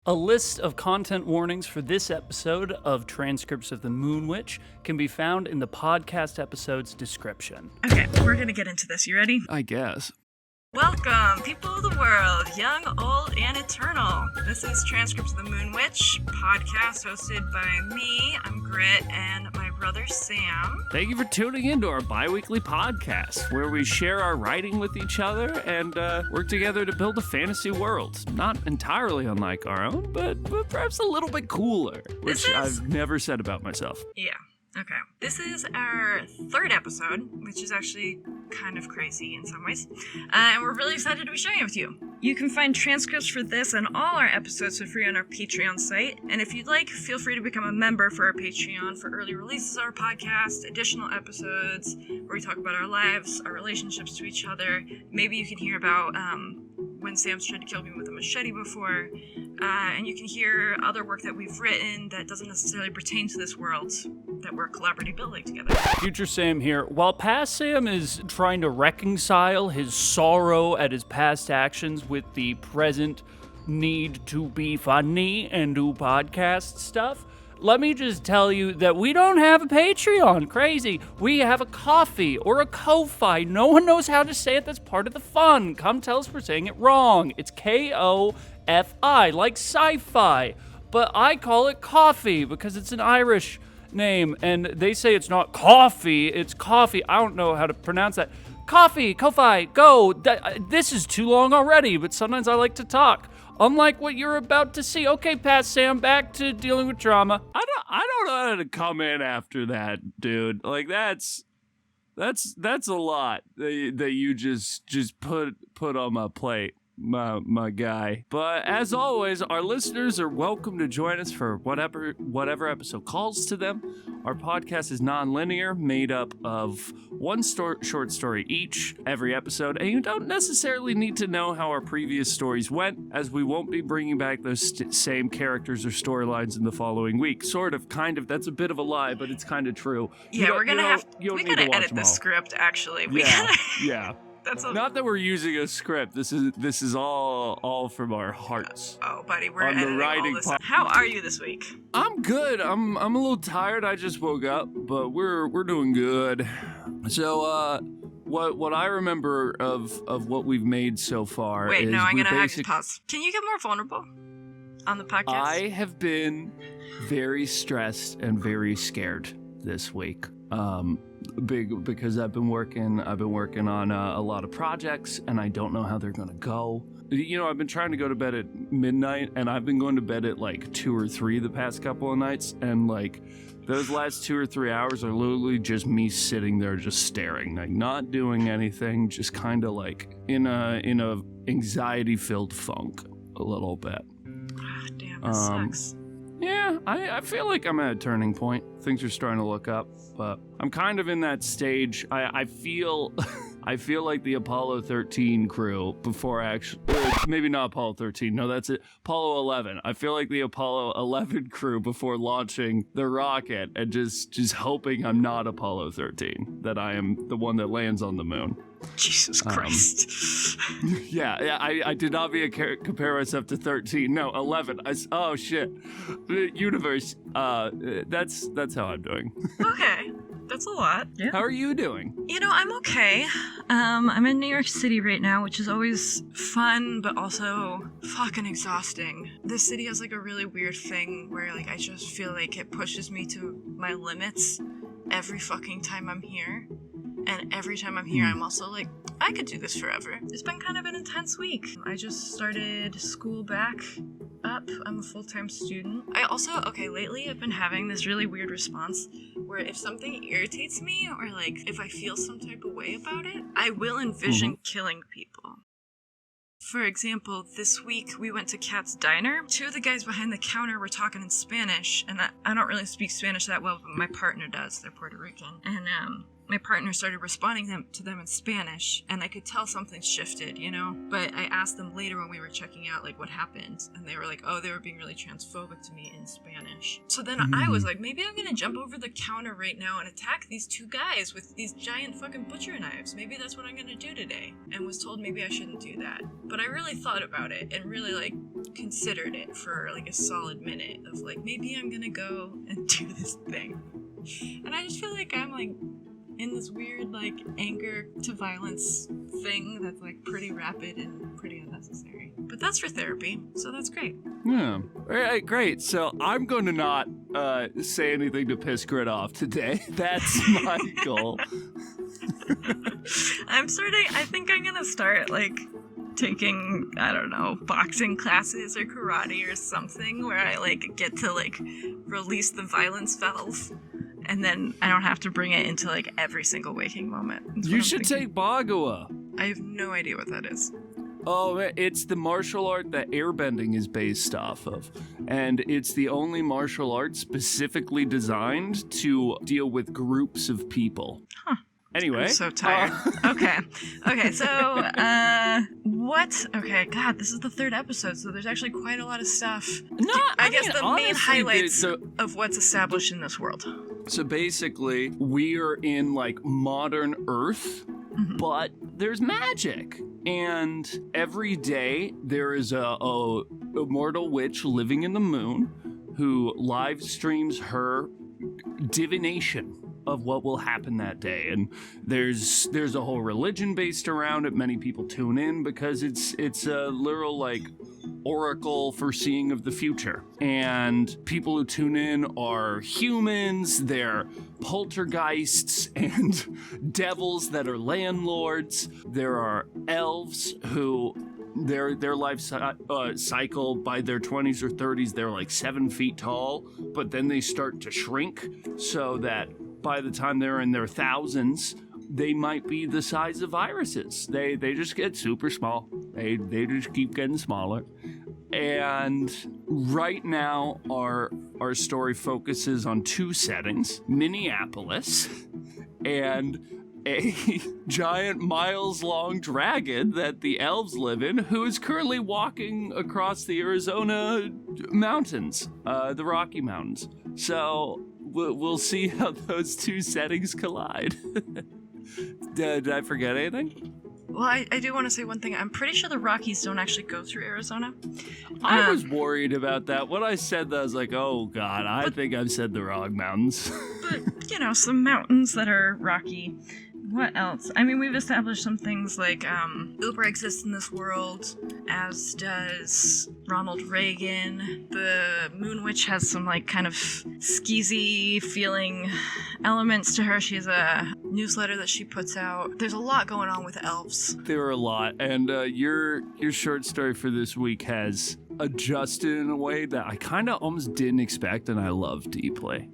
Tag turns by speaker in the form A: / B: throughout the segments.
A: A list of content warnings for this episode of Transcripts of the Moon Witch can be found in the podcast episode's description.
B: Okay, we're gonna get into this. You ready?
A: I guess.
B: Welcome, people of the world, young, old, and eternal. This is Transcripts of the Moon Witch, podcast hosted by me, I'm Grit, and my brother Sam.
A: Thank you for tuning in to our bi-weekly podcast, where we share our writing with each other and work together to build a fantasy world. Not entirely unlike our own, but perhaps a little bit cooler, which I've never said about myself.
B: Yeah. Okay. This is our third episode, which is actually kind of crazy in some ways, and we're really excited to be sharing it with you. You can find transcripts for this and all our episodes for free on our Patreon site, and if you'd like, feel free to become a member for our Patreon for early releases of our podcast, additional episodes where we talk about our lives, our relationships to each other. Maybe you can hear about when Sam's tried to kill me with a machete before, and you can hear other work that we've written that doesn't necessarily pertain to this world that we're collaboratively building together.
A: Future Sam here. While past Sam is trying to reconcile his sorrow at his past actions with the present need to be funny and do podcast stuff, let me just tell you that we don't have a Patreon. Crazy. We have a Ko-fi or a Ko-fi. No one knows how to say it. That's part of the fun. Come tell us we're saying it wrong. It's K-O-F-I, like sci-fi. But I call it coffee because it's an Irish name, and they say it's not coffee, it's coffee. I don't know how to pronounce that. Coffee, Ko-fi, go. This is too long already, but sometimes I like to talk. Unlike what you're about to see. Okay, past Sam, back to dealing with drama. I don't know how to come in after that, dude. Like that's a lot that you just put on my plate. My guy. But as always, our listeners are welcome to join us for whatever episode calls to them. Our podcast is non-linear, made up of one short story each every episode, and you don't necessarily need to know how our previous stories went, as we won't be bringing back those same characters or storylines in the following week. Sort of, kind of. That's a bit of a lie, but it's kind of true.
B: Yeah, we gotta edit the script, actually.
A: Yeah. Not that we're using a script. This is all from our hearts.
B: Oh, buddy, we're editing all this. How are you this week?
A: I'm good. I'm a little tired. I just woke up, but we're doing good. So what I remember of what we've made so far.
B: Wait, no, I'm gonna have to pause. Can you get more vulnerable on the podcast?
A: I have been very stressed and very scared this week. Because I've been working on a lot of projects, and I don't know how they're gonna go. You know, I've been trying to go to bed at midnight, and I've been going to bed at like 2 or 3 the past couple of nights, and like those last 2 or 3 hours are literally just me sitting there just staring, like not doing anything, just kind of like in a anxiety-filled funk a little bit.
B: Damn, that sucks.
A: Yeah, I feel like I'm at a turning point. Things are starting to look up, but I'm kind of in that stage. I feel like the Apollo 13 crew before maybe not Apollo 13. No, that's it. Apollo 11. I feel like the Apollo 11 crew before launching the rocket and just hoping I'm not Apollo 13, that I am the one that lands on the moon.
B: Jesus Christ.
A: Yeah, I did not compare myself to 13. No, 11. Oh shit. The universe. That's how I'm doing.
B: Okay. That's a lot. Yeah.
A: How are you doing?
B: You know, I'm okay. I'm in New York City right now, which is always fun, but also fucking exhausting. This city has like a really weird thing where like I just feel like it pushes me to my limits every fucking time I'm here. And every time I'm here, I'm also like, I could do this forever. It's been kind of an intense week. I just started school back up. I'm a full-time student. Lately I've been having this really weird response where if something irritates me or like if I feel some type of way about it, I will envision killing people. For example, this week we went to Kat's Diner. 2 of the guys behind the counter were talking in Spanish, and I don't really speak Spanish that well, but my partner does. They're Puerto Rican. And my partner started responding to them in Spanish, and I could tell something shifted, you know? But I asked them later when we were checking out, like, what happened, and they were like, oh, they were being really transphobic to me in Spanish. So then I was like, maybe I'm gonna jump over the counter right now and attack these 2 guys with these giant fucking butcher knives. Maybe that's what I'm gonna do today. And was told maybe I shouldn't do that. But I really thought about it and really, like, considered it for like a solid minute of like, maybe I'm gonna go and do this thing. And I just feel like I'm like in this weird like anger to violence thing that's like pretty rapid and pretty unnecessary. But that's for therapy, so that's great.
A: Yeah. All right, great. So I'm going to not say anything to piss Grit off today. That's my goal.
B: I think I'm gonna start like taking, I don't know, boxing classes or karate or something where I like get to like release the violence valve. And then I don't have to bring it into like every single waking moment.
A: You should take Bagua.
B: I have no idea what that is.
A: Oh, it's the martial art that airbending is based off of. And it's the only martial art specifically designed to deal with groups of people.
B: Huh.
A: Anyway.
B: I'm so tired. Okay, so, what? Okay, God, this is the third episode, so there's actually quite a lot of stuff. I guess the main highlights of what's established in this world.
A: So basically, we are in, like, modern Earth, but there's magic. And every day, there is a immortal witch living in the moon who live streams her divination of what will happen that day. And there's a whole religion based around it. Many people tune in because it's a literal, like, oracle foreseeing of the future. And people who tune in are humans, they're poltergeists and devils that are landlords. There are elves who their life cycle by their 20s or 30s, they're like 7 feet tall, but then they start to shrink so that by the time they're in their thousands, they might be the size of viruses. They just get super small. They just keep getting smaller. And right now, our story focuses on 2 settings: Minneapolis and a giant miles-long dragon that the elves live in, who is currently walking across the Arizona mountains, the Rocky Mountains. So we'll see how those 2 settings collide. Did I forget anything?
B: Well, I do want to say one thing. I'm pretty sure the Rockies don't actually go through Arizona.
A: I was worried about that. When I said that, I was like, oh, God, I think I've said the wrong mountains.
B: But, you know, some mountains that are rocky. What else? I mean, we've established some things like Uber exists in this world, as does Ronald Reagan. The Moon Witch has some, like, kind of skeezy feeling elements to her. She has a newsletter that she puts out. There's a lot going on with elves.
A: There are a lot, and your short story for this week has adjusted in a way that I kind of almost didn't expect, and I love deeply.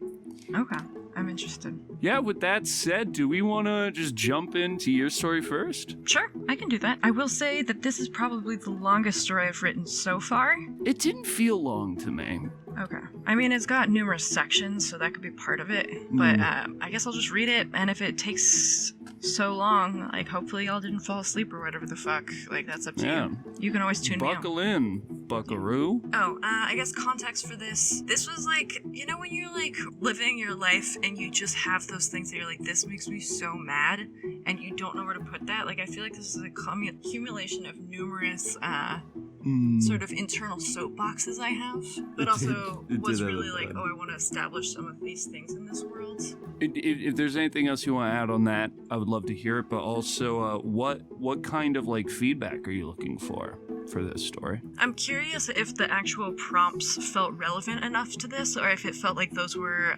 B: Okay. I'm interested.
A: Yeah, with that said, do we want to just jump into your story first?
B: Sure, I can do that. I will say that this is probably the longest story I've written so far.
A: It didn't feel long to me.
B: Okay. I mean, it's got numerous sections, so that could be part of it. But I guess I'll just read it, and if it takes so long, like, hopefully y'all didn't fall asleep or whatever the fuck. Like, that's up to you. You can always tune me out.
A: Buckle in, buckaroo.
B: Oh, I guess context for this. This was like, you know when you're, like, living your life and you just have those things that you're like, this makes me so mad, and you don't know where to put that? Like, I feel like this is a accumulation of numerous, sort of internal soapboxes I have, but also was really like, oh, I want to establish some of these things in this world.
A: If there's anything else you want to add on that, I would love to hear it, but also what kind of, like, feedback are you looking for this story?
B: I'm curious if the actual prompts felt relevant enough to this, or if it felt like those were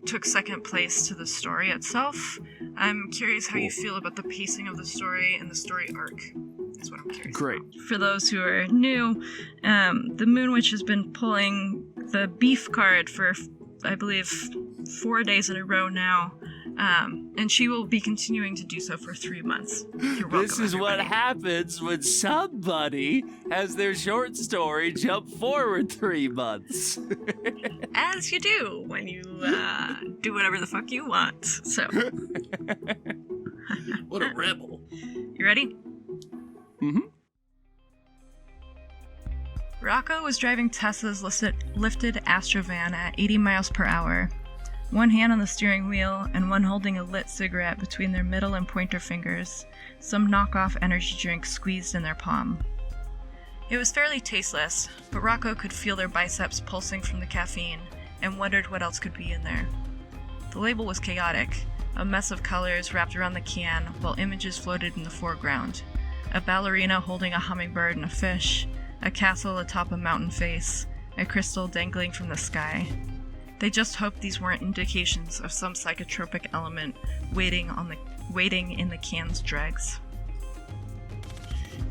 B: took second place to the story itself. I'm curious how you feel about the pacing of the story and the story arc. Is what I'm curious
A: Great.
B: about. For those who are new, the Moon Witch has been pulling the beef card for, I believe, 4 days in a row now, and she will be continuing to do so for 3 months. You're welcome,
A: This is
B: everybody.
A: what happens when somebody has their short story jump forward 3 months.
B: As you do when you do whatever the fuck you want. So.
A: What a rebel.
B: You ready?
A: Mm-hmm.
B: Rocco was driving Tessa's lifted Astrovan at 80 miles per hour, one hand on the steering wheel and one holding a lit cigarette between their middle and pointer fingers, some knockoff energy drink squeezed in their palm. It was fairly tasteless, but Rocco could feel their biceps pulsing from the caffeine and wondered what else could be in there. The label was chaotic, a mess of colors wrapped around the can while images floated in the foreground. A ballerina holding a hummingbird and a fish, a castle atop a mountain face, a crystal dangling from the sky. They just hoped these weren't indications of some psychotropic element waiting in the can's dregs.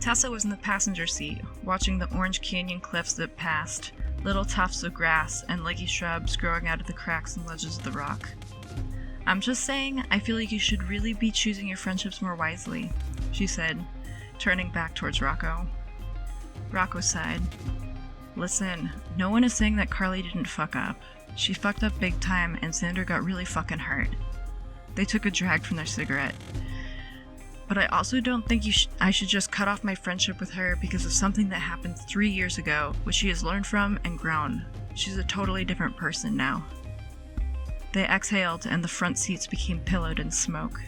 B: Tessa was in the passenger seat, watching the Orange Canyon cliffs zip past, little tufts of grass and leggy shrubs growing out of the cracks and ledges of the rock. "I'm just saying, I feel like you should really be choosing your friendships more wisely," she said, turning back towards Rocco. Rocco sighed. "Listen, no one is saying that Carly didn't fuck up. She fucked up big time and Xander got really fucking hurt." They took a drag from their cigarette. "But I also don't think I should just cut off my friendship with her because of something that happened 3 years ago, which she has learned from and grown. She's a totally different person now." They exhaled and the front seats became pillowed in smoke.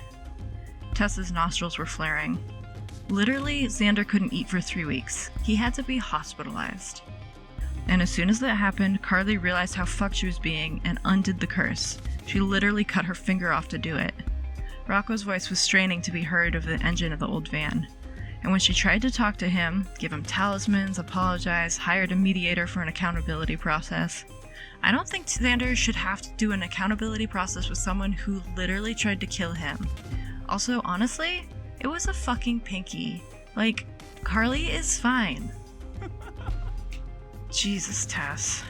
B: Tessa's nostrils were flaring. Literally, Xander couldn't eat for 3 weeks. He had to be hospitalized. And as soon as that happened, Carly realized how fucked she was being and undid the curse. She literally cut her finger off to do it. Rocco's voice was straining to be heard over the engine of the old van. And when she tried to talk to him, give him talismans, apologize, hired a mediator for an accountability process, I don't think Xander should have to do an accountability process with someone who literally tried to kill him. Also, honestly, it was a fucking pinky. Like, Carly is fine. Jesus, Tess.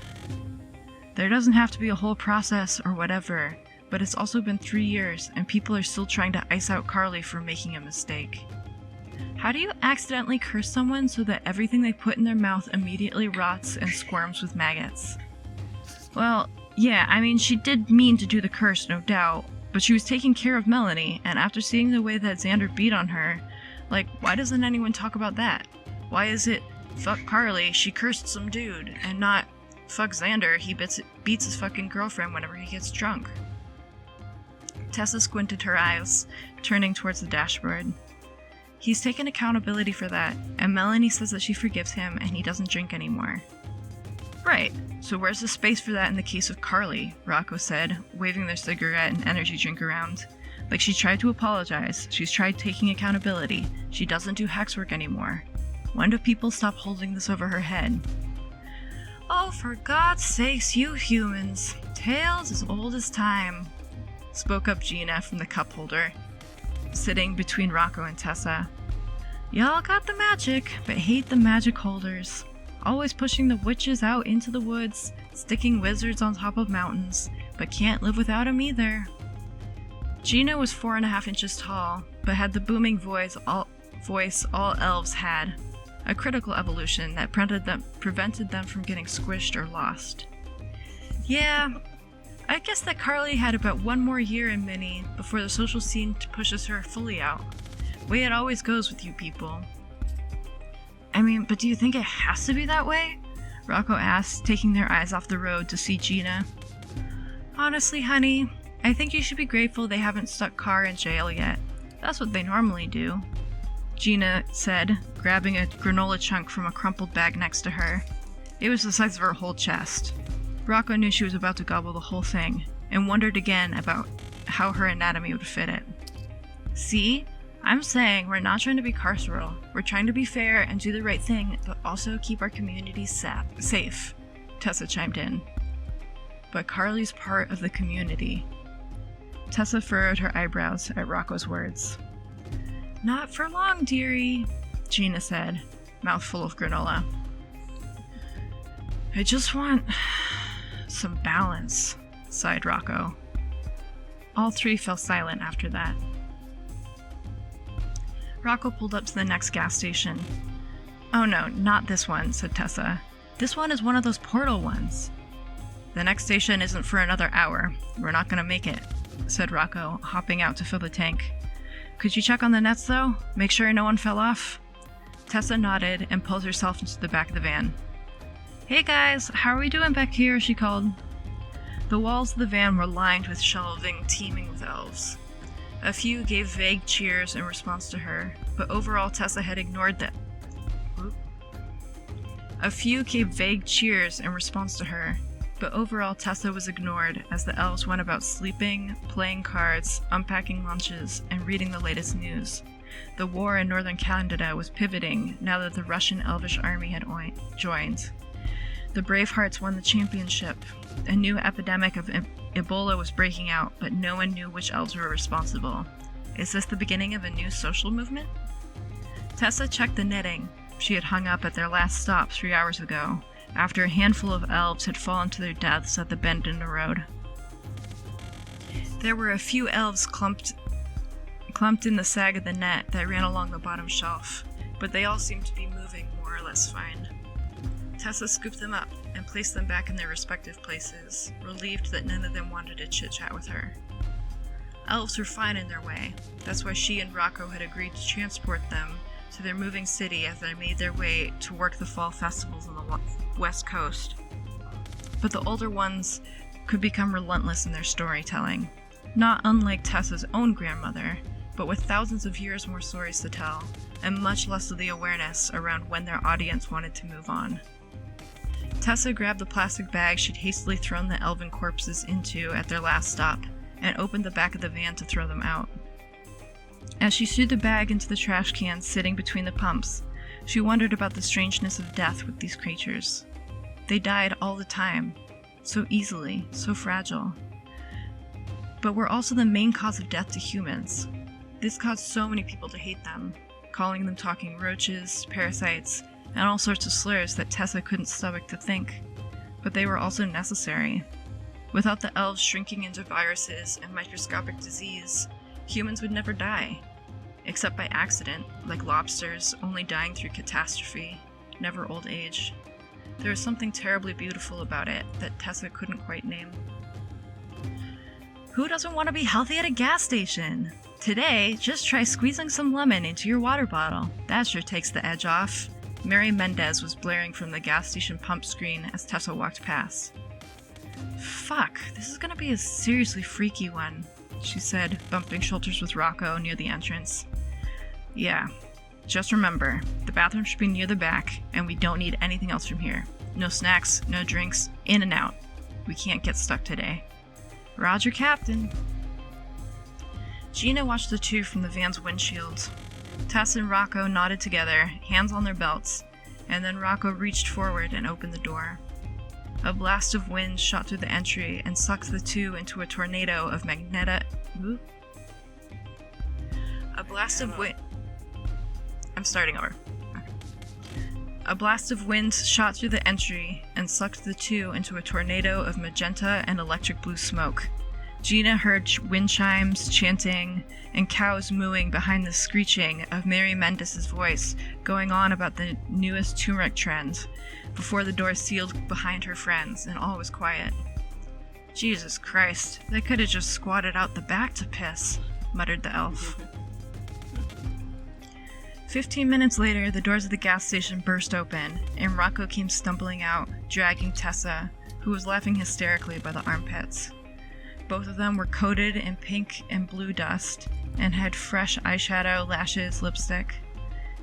B: There doesn't have to be a whole process or whatever, but it's also been 3 years and people are still trying to ice out Carly for making a mistake. How do you accidentally curse someone so that everything they put in their mouth immediately rots and squirms with maggots? Well, yeah, I mean, she did mean to do the curse, no doubt, but she was taking care of Melanie, and after seeing the way that Xander beat on her, like, why doesn't anyone talk about that? Why is it, fuck Carly, she cursed some dude, and not, fuck Xander, he beats his fucking girlfriend whenever he gets drunk? Tessa squinted her eyes, turning towards the dashboard. He's taken accountability for that, and Melanie says that she forgives him and he doesn't drink anymore. Right, so where's the space for that in the case of Carly? Rocco said, waving their cigarette and energy drink around. Like, she tried to apologize, she's tried taking accountability, she doesn't do hexwork anymore. When do people stop holding this over her head? "Oh, for God's sakes, you humans. Tales as old as time," spoke up Gina from the cup holder, sitting between Rocco and Tessa. "Y'all got the magic, but hate the magic holders. Always pushing the witches out into the woods, sticking wizards on top of mountains, but can't live without 'em either." Gina was 4.5 inches tall, but had the booming voice all elves had, a critical evolution that prevented them from getting squished or lost. "Yeah, I guess that Carly had about 1 more year in Minnie before the social scene pushes her fully out. Way it always goes with you people." "I mean, but do you think it has to be that way?" Rocco asked, taking their eyes off the road to see Gina. "Honestly, honey, I think you should be grateful they haven't stuck Carr in jail yet. That's what they normally do," Gina said, grabbing a granola chunk from a crumpled bag next to her. It was the size of her whole chest. Rocco knew she was about to gobble the whole thing, and wondered again about how her anatomy would fit it. "See? I'm saying we're not trying to be carceral. We're trying to be fair and do the right thing, but also keep our communities safe," Tessa chimed in. "But Carly's part of the community." Tessa furrowed her eyebrows at Rocco's words. "Not for long, dearie," Gina said, mouth full of granola. "I just want some balance," sighed Rocco. All three fell silent after that. Rocco pulled up to the next gas station. "Oh no, not this one," said Tessa. "This one is one of those portal ones." "The next station isn't for another hour. We're not gonna make it," said Rocco, hopping out to fill the tank. "Could you check on the nets though? Make sure no one fell off?" Tessa nodded and pulled herself into the back of the van. "Hey guys, how are we doing back here?" she called. The walls of the van were lined with shelving teeming with elves. A few gave vague cheers in response to her, but overall Tessa had ignored them. A few gave vague cheers in response to her, but overall Tessa was ignored as the elves went about sleeping, playing cards, unpacking lunches, and reading the latest news. The war in northern Canada was pivoting now that the Russian Elvish army had joined. The Bravehearts won the championship. A new epidemic of Ebola was breaking out, but no one knew which elves were responsible. Is this the beginning of a new social movement? Tessa checked the knitting she had hung up at their last stop 3 hours ago, after a handful of elves had fallen to their deaths at the bend in the road. There were a few elves clumped in the sag of the net that ran along the bottom shelf, but they all seemed to be moving more or less fine. Tessa scooped them up and placed them back in their respective places, relieved that none of them wanted to chit-chat with her. Elves were fine in their way. That's why she and Rocco had agreed to transport them to their moving city as they made their way to work the fall festivals on the west coast. But the older ones could become relentless in their storytelling, not unlike Tessa's own grandmother, but with thousands of years more stories to tell, and much less of the awareness around when their audience wanted to move on. Tessa grabbed the plastic bag she'd hastily thrown the elven corpses into at their last stop, and opened the back of the van to throw them out. As she threw the bag into the trash can sitting between the pumps, she wondered about the strangeness of death with these creatures. They died all the time, so easily, so fragile. But were also the main cause of death to humans. This caused so many people to hate them, calling them talking roaches, parasites, and all sorts of slurs that Tessa couldn't stomach to think. But they were also necessary. Without the elves shrinking into viruses and microscopic disease, humans would never die. Except by accident, like lobsters only dying through catastrophe, never old age. There was something terribly beautiful about it that Tessa couldn't quite name. Who doesn't want to be healthy at a gas station? Today, just try squeezing some lemon into your water bottle. That sure takes the edge off. Mary Mendez was blaring from the gas station pump screen as Tessa walked past. Fuck, this is gonna be a seriously freaky one, she said, bumping shoulders with Rocco near the entrance. Yeah, just remember, the bathroom should be near the back, and we don't need anything else from here. No snacks, no drinks, in and out. We can't get stuck today. Roger, Captain. Gina watched the two from the van's windshield. Tess and Rocco nodded together, hands on their belts, and then Rocco reached forward and opened the door. A blast of wind shot through the entry and sucked the two into a tornado of A blast of wind shot through the entry and sucked the two into a tornado of magenta and electric blue smoke. Gina heard wind chimes, chanting, and cows mooing behind the screeching of Mary Mendez's voice going on about the newest turmeric trend, before the door sealed behind her friends and all was quiet. Jesus Christ, they could have just squatted out the back to piss, muttered the elf. 15 minutes later, the doors of the gas station burst open, and Rocco came stumbling out, dragging Tessa, who was laughing hysterically by the armpits. Both of them were coated in pink and blue dust, and had fresh eyeshadow, lashes, lipstick.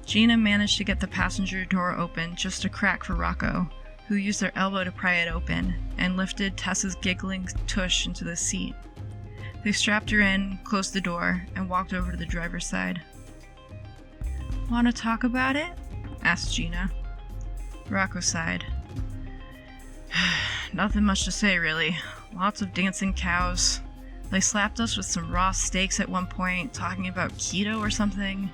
B: Gina managed to get the passenger door open just a crack for Rocco, who used their elbow to pry it open, and lifted Tessa's giggling tush into the seat. They strapped her in, closed the door, and walked over to the driver's side. "Want to talk about it?" asked Gina. Rocco sighed. "Nothing much to say, really. Lots of dancing cows. They slapped us with some raw steaks at one point, talking about keto or something.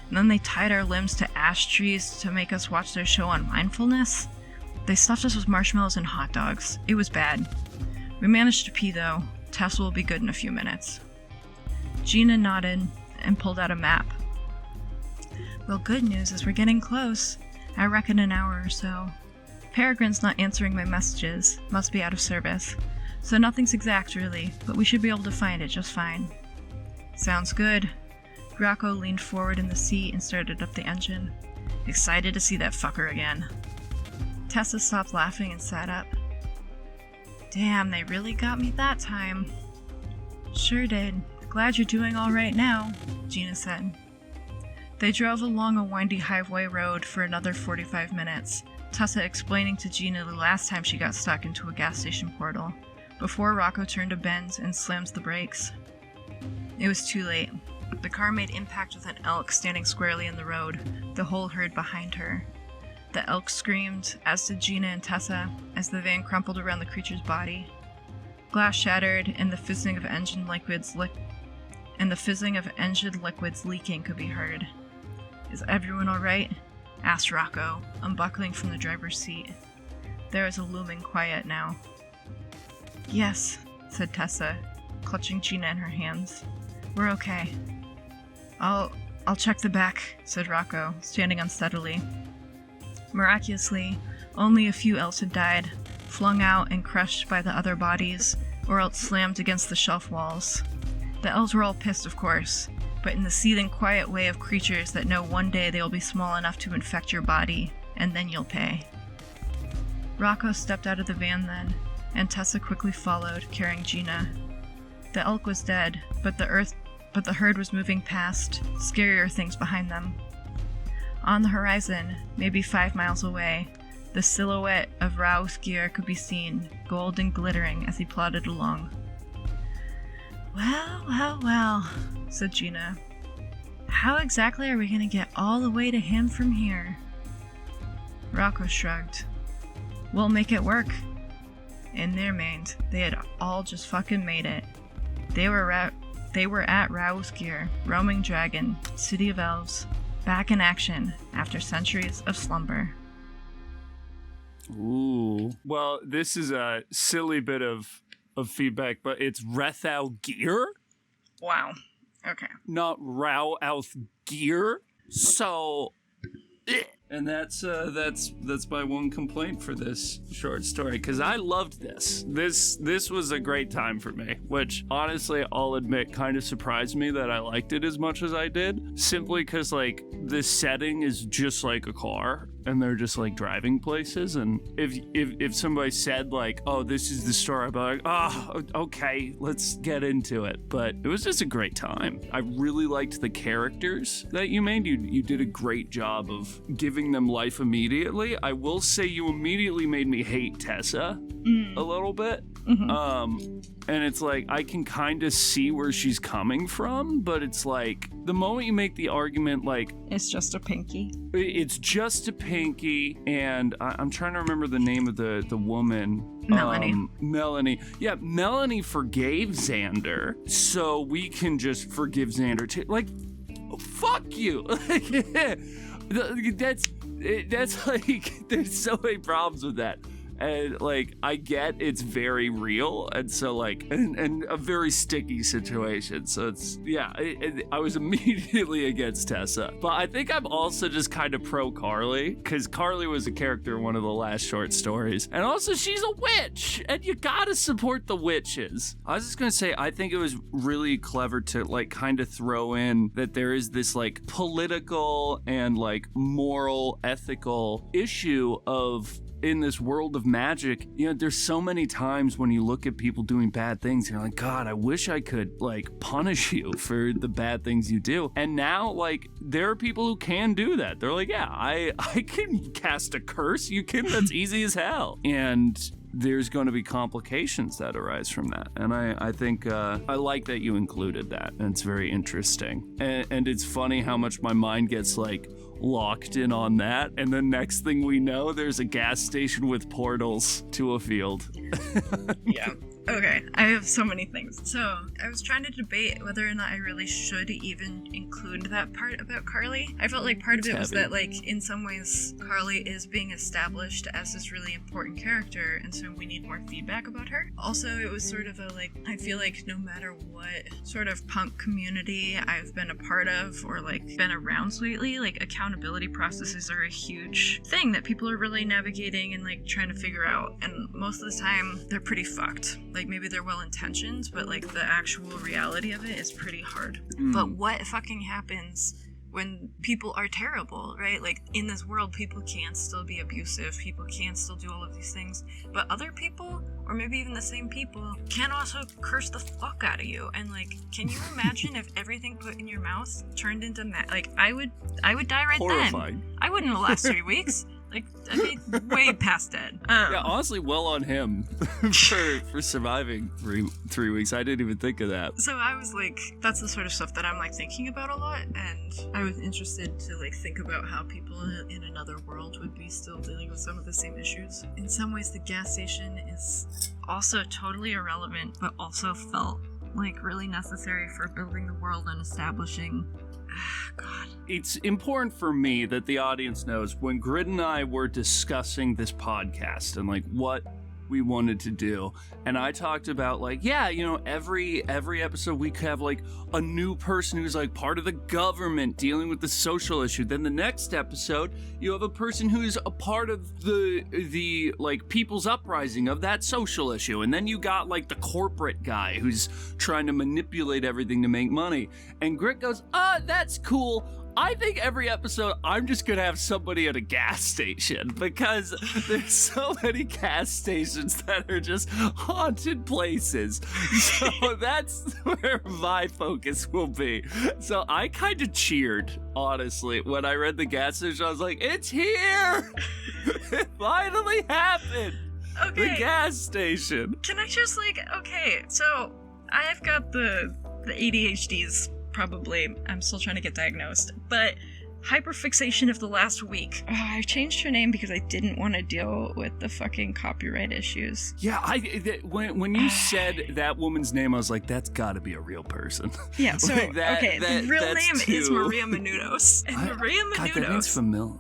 B: And then they tied our limbs to ash trees to make us watch their show on mindfulness. They stuffed us with marshmallows and hot dogs. It was bad. We managed to pee, though. Tess will be good in a few minutes." Gina nodded and pulled out a map. "Well, good news is we're getting close. I reckon an hour or so. Peregrine's not answering my messages. Must be out of service. So nothing's exact, really, but we should be able to find it just fine." "Sounds good." Rocco leaned forward in the seat and started up the engine. "Excited to see that fucker again." Tessa stopped laughing and sat up. "Damn, they really got me that time." "Sure did. Glad you're doing all right now," Gina said. They drove along a windy highway road for another 45 minutes, Tessa explaining to Gina the last time she got stuck into a gas station portal, before Rocco turned a bend and slams the brakes. It was too late. The car made impact with an elk standing squarely in the road, the whole herd behind her. The elk screamed, as did Gina and Tessa, as the van crumpled around the creature's body. Glass shattered, and the fizzing of engine liquids leaking could be heard. "Is everyone alright?" asked Rocco, unbuckling from the driver's seat. There was a looming quiet now. "Yes," said Tessa, clutching Gina in her hands. "We're okay." I'll check the back," said Rocco, standing unsteadily. Miraculously, only a few elves had died, flung out and crushed by the other bodies, or else slammed against the shelf walls. The elves were all pissed, of course, but in the seething quiet way of creatures that know one day they will be small enough to infect your body, and then you'll pay. Rocco stepped out of the van then, and Tessa quickly followed, carrying Gina. The elk was dead, but the herd was moving past, scarier things behind them. On the horizon, maybe 5 miles away, the silhouette of Rauskir could be seen, gold and glittering as he plodded along. Well, said Gina. How exactly are we going to get all the way to him from here? Rocco shrugged. We'll make it work. In their mind, they had all just fucking made it. They were at Rauskir, roaming dragon, city of elves, back in action after centuries of slumber.
A: Ooh. Well, this is a silly bit of feedback, but it's Rethau Gear?
B: Wow. Okay.
A: Not Rauth Gear. So, and that's my one complaint for this short story, because I loved this. This was a great time for me, which honestly, I'll admit, kind of surprised me that I liked it as much as I did, simply because like this setting is just like a car, and they're just like driving places. And if somebody said like, oh, this is the story, I'd be like, oh, okay, let's get into it. But it was just a great time. I really liked the characters that you made. You did a great job of giving them life immediately. I will say you immediately made me hate Tessa a little bit. Mm-hmm. And it's like, I can kind of see where she's coming from, but it's like, the moment you make the argument, like...
B: It's just a pinky.
A: It's just a pinky, and I'm trying to remember the name of the woman.
B: Melanie.
A: Melanie. Yeah, Melanie forgave Xander, so we can just forgive Xander too. Like, fuck you! That's like, there's so many problems with that. And like, I get it's very real, and so like, and a very sticky situation. So it's, yeah, I was immediately against Tessa, but I think I'm also just kind of pro Carly, because Carly was a character in one of the last short stories, and also she's a witch, and you gotta support the witches. I was just gonna say, I think it was really clever to like kind of throw in that there is this like political and like moral, ethical issue of, in this world of magic, you know, there's so many times when you look at people doing bad things, and you're like, God, I wish I could like punish you for the bad things you do. And now, like, there are people who can do that. They're like, yeah, I can cast a curse. You can. That's easy as hell. And there's going to be complications that arise from that. And I think I like that you included that. And it's very interesting. And it's funny how much my mind gets like locked in on that, and the next thing we know, there's a gas station with portals to a field.
B: Yeah. Okay, I have so many things. So, I was trying to debate whether or not I really should even include that part about Carly. I felt like part of it was that, like, in some ways, Carly is being established as this really important character, and so we need more feedback about her. Also, it was sort of a, like, I feel like no matter what sort of punk community I've been a part of or, like, been around lately, like, accountability processes are a huge thing that people are really navigating and, like, trying to figure out. And most of the time, they're pretty fucked. Like, maybe they're well-intentioned, but, like, the actual reality of it is pretty hard. But what fucking happens when people are terrible, right? Like, in this world, people can still be abusive, people can still do all of these things, but other people, or maybe even the same people, can also curse the fuck out of you. And, like, can you imagine if everything put in your mouth turned into like, I would die right
A: Horrifying.
B: then. I wouldn't last 3 weeks. Like, I mean, way past dead.
A: Yeah, honestly, well on him for surviving three weeks. I didn't even think of that.
B: So I was like, that's the sort of stuff that I'm like thinking about a lot, and I was interested to like think about how people in another world would be still dealing with some of the same issues. In some ways, the gas station is also totally irrelevant, but also felt like really necessary for building the world and establishing. God.
A: It's important for me that the audience knows when Grid and I were discussing this podcast and like what we wanted to do, and I talked about like, yeah, you know, every episode we could have like a new person who's like part of the government dealing with the social issue. Then the next episode you have a person who's a part of the like people's uprising of that social issue, and then you got like the corporate guy who's trying to manipulate everything to make money. And Grit goes, that's cool. I think every episode I'm just gonna have somebody at a gas station, because there's so many gas stations that are just haunted places. So that's where my focus will be. So I kind of cheered, honestly, when I read the gas station. I was like, it's here! It finally happened!
B: Okay.
A: The gas station.
B: Can I just like, okay, so I've got the ADHDs. Probably. I'm still trying to get diagnosed. But hyperfixation of the last week. Oh, I changed her name because I didn't want to deal with the fucking copyright issues.
A: Yeah, when you said that woman's name, I was like, that's got to be a real person.
B: Yeah, so, the real name is Maria Menounos. And Maria Menounos...
A: God, that name's familiar.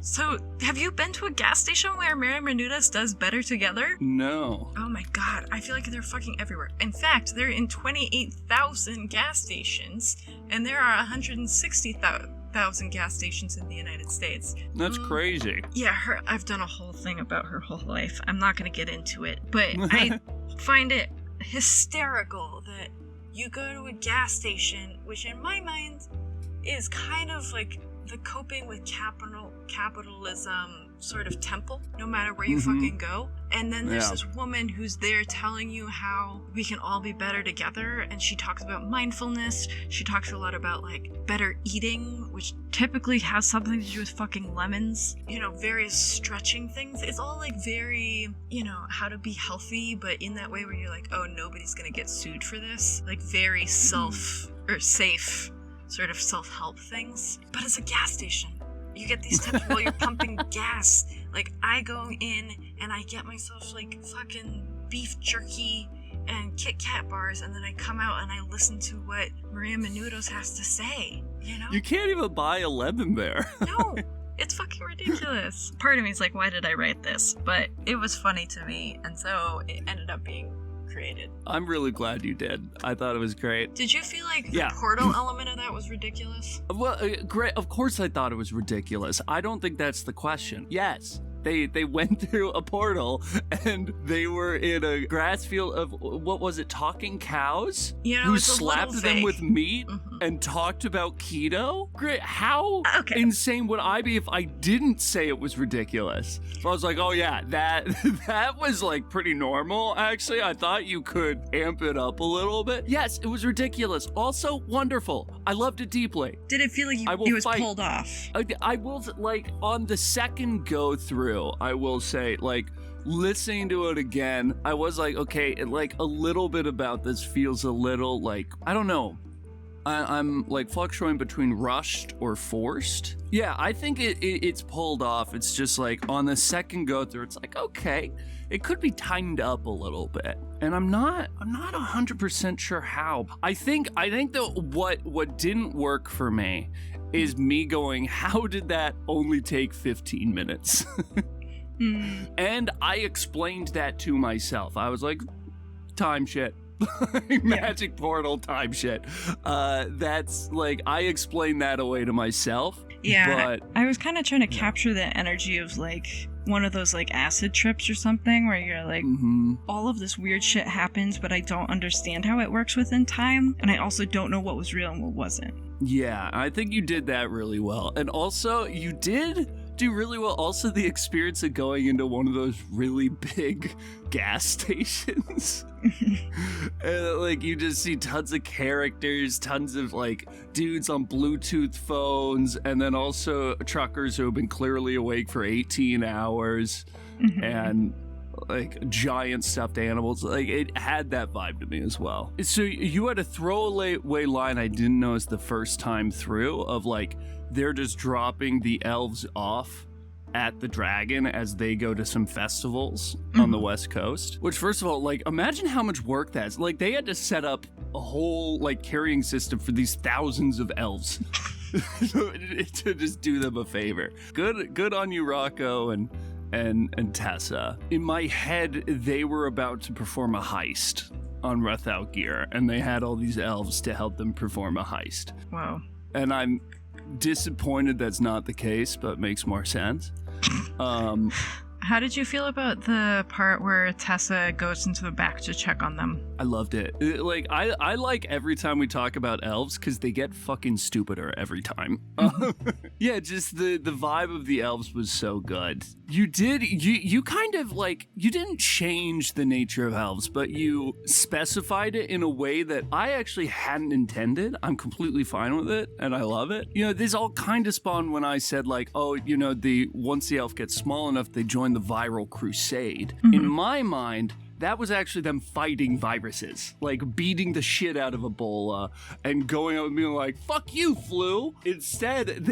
B: So, have you been to a gas station where Maria Menounos does Better Together?
A: No.
B: Oh my god, I feel like they're fucking everywhere. In fact, they're in 28,000 gas stations, and there are 160,000 gas stations in the United States.
A: That's crazy.
B: Yeah, I've done a whole thing about her whole life. I'm not gonna get into it, but I find it hysterical that you go to a gas station, which in my mind is kind of like the coping with capitalism sort of temple, no matter where you fucking go. And then there's this woman who's there telling you how we can all be better together, and she talks about mindfulness. She talks a lot about like better eating, which typically has something to do with fucking lemons, you know, various stretching things. It's all like very, you know, how to be healthy, but in that way where you're like, oh, nobody's gonna get sued for this, like very safe sort of self-help things. But it's a gas station. You get these tips while you're pumping gas. Like, I go in and I get myself like fucking beef jerky and Kit Kat bars, and then I come out and I listen to what Maria Menounos has to say, you know?
A: You can't even buy a lemon there.
B: No, it's fucking ridiculous. Part of me is like, why did I write this? But it was funny to me, and so it ended up being created.
A: I'm really glad you did. I thought it was great.
B: Did you feel like the portal element of that was ridiculous?
A: Well, great. Of course I thought it was ridiculous. I don't think that's the question. Yes. They went through a portal and they were in a grass field of, what was it, talking cows?
B: You know,
A: who
B: it's
A: slapped them with meat and talked about keto? Great. How insane would I be if I didn't say it was ridiculous? If I was like, oh yeah, that was like pretty normal, actually. I thought you could amp it up a little bit. Yes, it was ridiculous. Also wonderful. I loved it deeply.
B: Did it feel like it was pulled off?
A: I will, like, on the second go through, I will say, like, listening to it again, I was like, okay, like, a little bit about this feels a little, like, I don't know. I'm, like, fluctuating between rushed or forced. Yeah, I think it's pulled off. It's just, like, on the second go through, it's like, okay, it could be tightened up a little bit. And I'm not 100% sure how. I think that what didn't work for me is me going, how did that only take 15 minutes? And I explained that to myself. I was like, time shit. Magic portal time shit. That's like, I explained that away to myself.
B: Yeah,
A: but
B: I was kind of trying to capture the energy of like one of those like acid trips or something where you're like, all of this weird shit happens, but I don't understand how it works within time, and I also don't know what was real and what wasn't.
A: Yeah, I think you did that really well. And also, you did do really well. Also, the experience of going into one of those really big gas stations. And, like, you just see tons of characters, tons of, like, dudes on Bluetooth phones, and then also truckers who have been clearly awake for 18 hours, and, like, giant stuffed animals. Like, it had that vibe to me as well. So you had a throwaway line I didn't notice the first time through of, like, they're just dropping the elves off at the dragon as they go to some festivals on the West Coast. Which, first of all, like, imagine how much work that's. Like, they had to set up a whole, like, carrying system for these thousands of elves to just do them a favor. Good on you, Rocco and Tessa. In my head, they were about to perform a heist on Rethalgear, and they had all these elves to help them perform a heist.
B: Wow.
A: And I'm disappointed that's not the case, but makes more sense.
B: How did you feel about the part where Tessa goes into the back to check on them?
A: I loved it. Like, I like every time we talk about elves because they get fucking stupider every time. Yeah, just the vibe of the elves was so good. You kind of, like, you didn't change the nature of elves, but you specified it in a way that I actually hadn't intended. I'm completely fine with it, and I love it. You know, this all kind of spawned when I said, like, oh, you know, once the elf gets small enough, they join the viral crusade. In my mind, that was actually them fighting viruses, like beating the shit out of Ebola and going up and being like, fuck you, flu. Instead,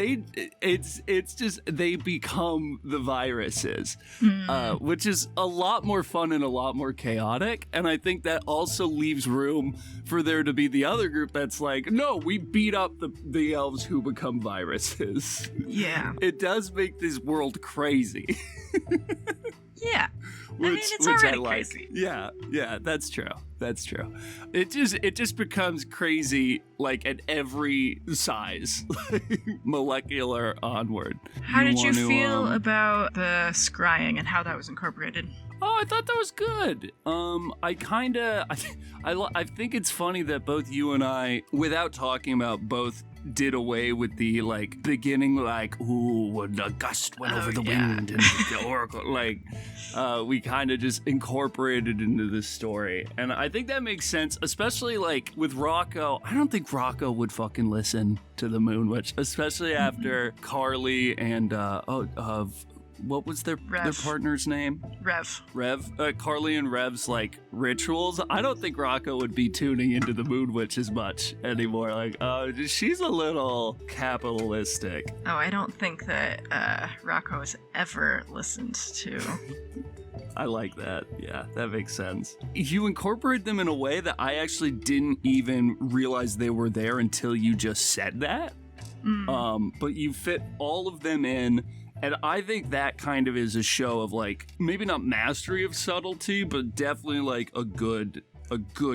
A: it's just they become the viruses, which is a lot more fun and a lot more chaotic. And I think that also leaves room for there to be the other group that's like, no, we beat up the elves who become viruses.
B: Yeah.
A: It does make this world crazy.
B: Yeah. It's already crazy.
A: Yeah, that's true. It just becomes crazy, like, at every size, molecular onward.
B: How did you feel about the scrying and how that was incorporated?
A: Oh, I thought that was good. I think it's funny that both you and I, without talking about, both did away with the, like, beginning, like, ooh, when the gust went over the wind and the oracle, like, we kind of just incorporated into this story. And I think that makes sense, especially, like, with Rocco. I don't think Rocco would fucking listen to the Moon Witch, especially after Carly and, what was their partner's name? Rev. Carly and Rev's, like, rituals. I don't think Rocco would be tuning into the Moon Witch as much anymore. Like, she's a little capitalistic.
B: Oh, I don't think that Rocco has ever listened to.
A: I like that. Yeah, that makes sense. You incorporate them in a way that I actually didn't even realize they were there until you just said that. But you fit all of them in. And I think that kind of is a show of, like, maybe not mastery of subtlety, but definitely, like, a good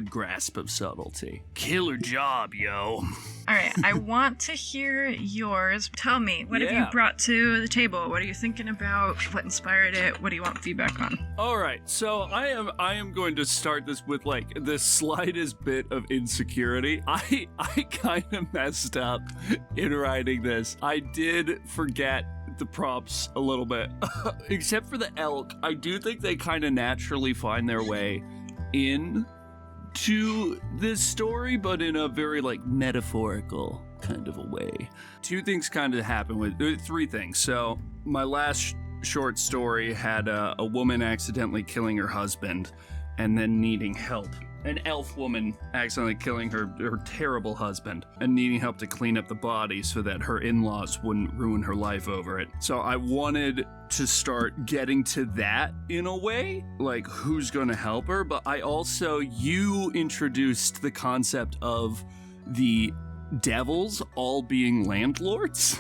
A: grasp of subtlety. Killer job, yo.
B: All right, I want to hear yours. Tell me, what have you brought to the table? What are you thinking about? What inspired it? What do you want feedback on?
A: All right, so I am going to start this with, like, the slightest bit of insecurity. I kind of messed up in writing this. I did forget the props a little bit. Except for the elk, I do think they kind of naturally find their way in to this story, but in a very, like, metaphorical kind of a way. Two things kind of happen with three things. So my last short story had a woman accidentally killing her husband and then needing help. An elf woman accidentally killing her terrible husband and needing help to clean up the body so that her in-laws wouldn't ruin her life over it. So I wanted to start getting to that in a way, like who's going to help her, but you introduced the concept of the devils all being landlords.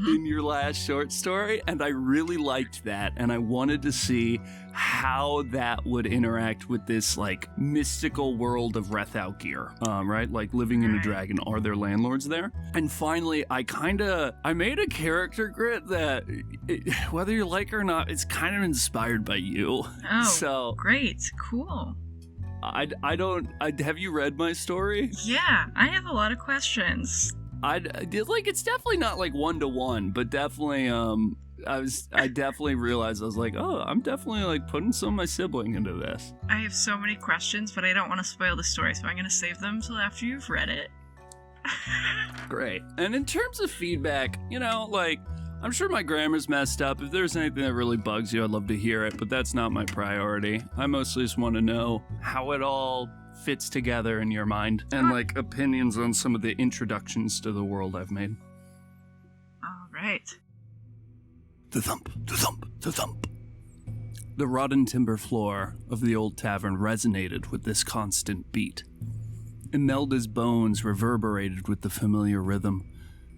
A: In your last short story, and I really liked that, and I wanted to see how that would interact with this, like, mystical world of Rethalgear, right? Like, living in a dragon. Are there landlords there? And finally, I made a character grit that, whether you like it or not, it's kind of inspired by you.
B: Oh,
A: so
B: great. Cool.
A: Have you read my story?
B: Yeah, I have a lot of questions.
A: It's definitely not like 1-to-1, but definitely I definitely realized, I was like, oh, I'm definitely like putting some of my sibling into this.
B: I have so many questions, but I don't want to spoil the story, so I'm going to save them till after you've read it.
A: Great. And in terms of feedback, like, I'm sure my grammar's messed up. If there's anything that really bugs you, I'd love to hear it, but that's not my priority. I mostly just want to know how it all fits together in your mind, and like opinions on some of the introductions to the world I've made.
B: All right.
A: The thump, the thump, the thump. The rotten timber floor of the old tavern resonated with this constant beat. Imelda's bones reverberated with the familiar rhythm,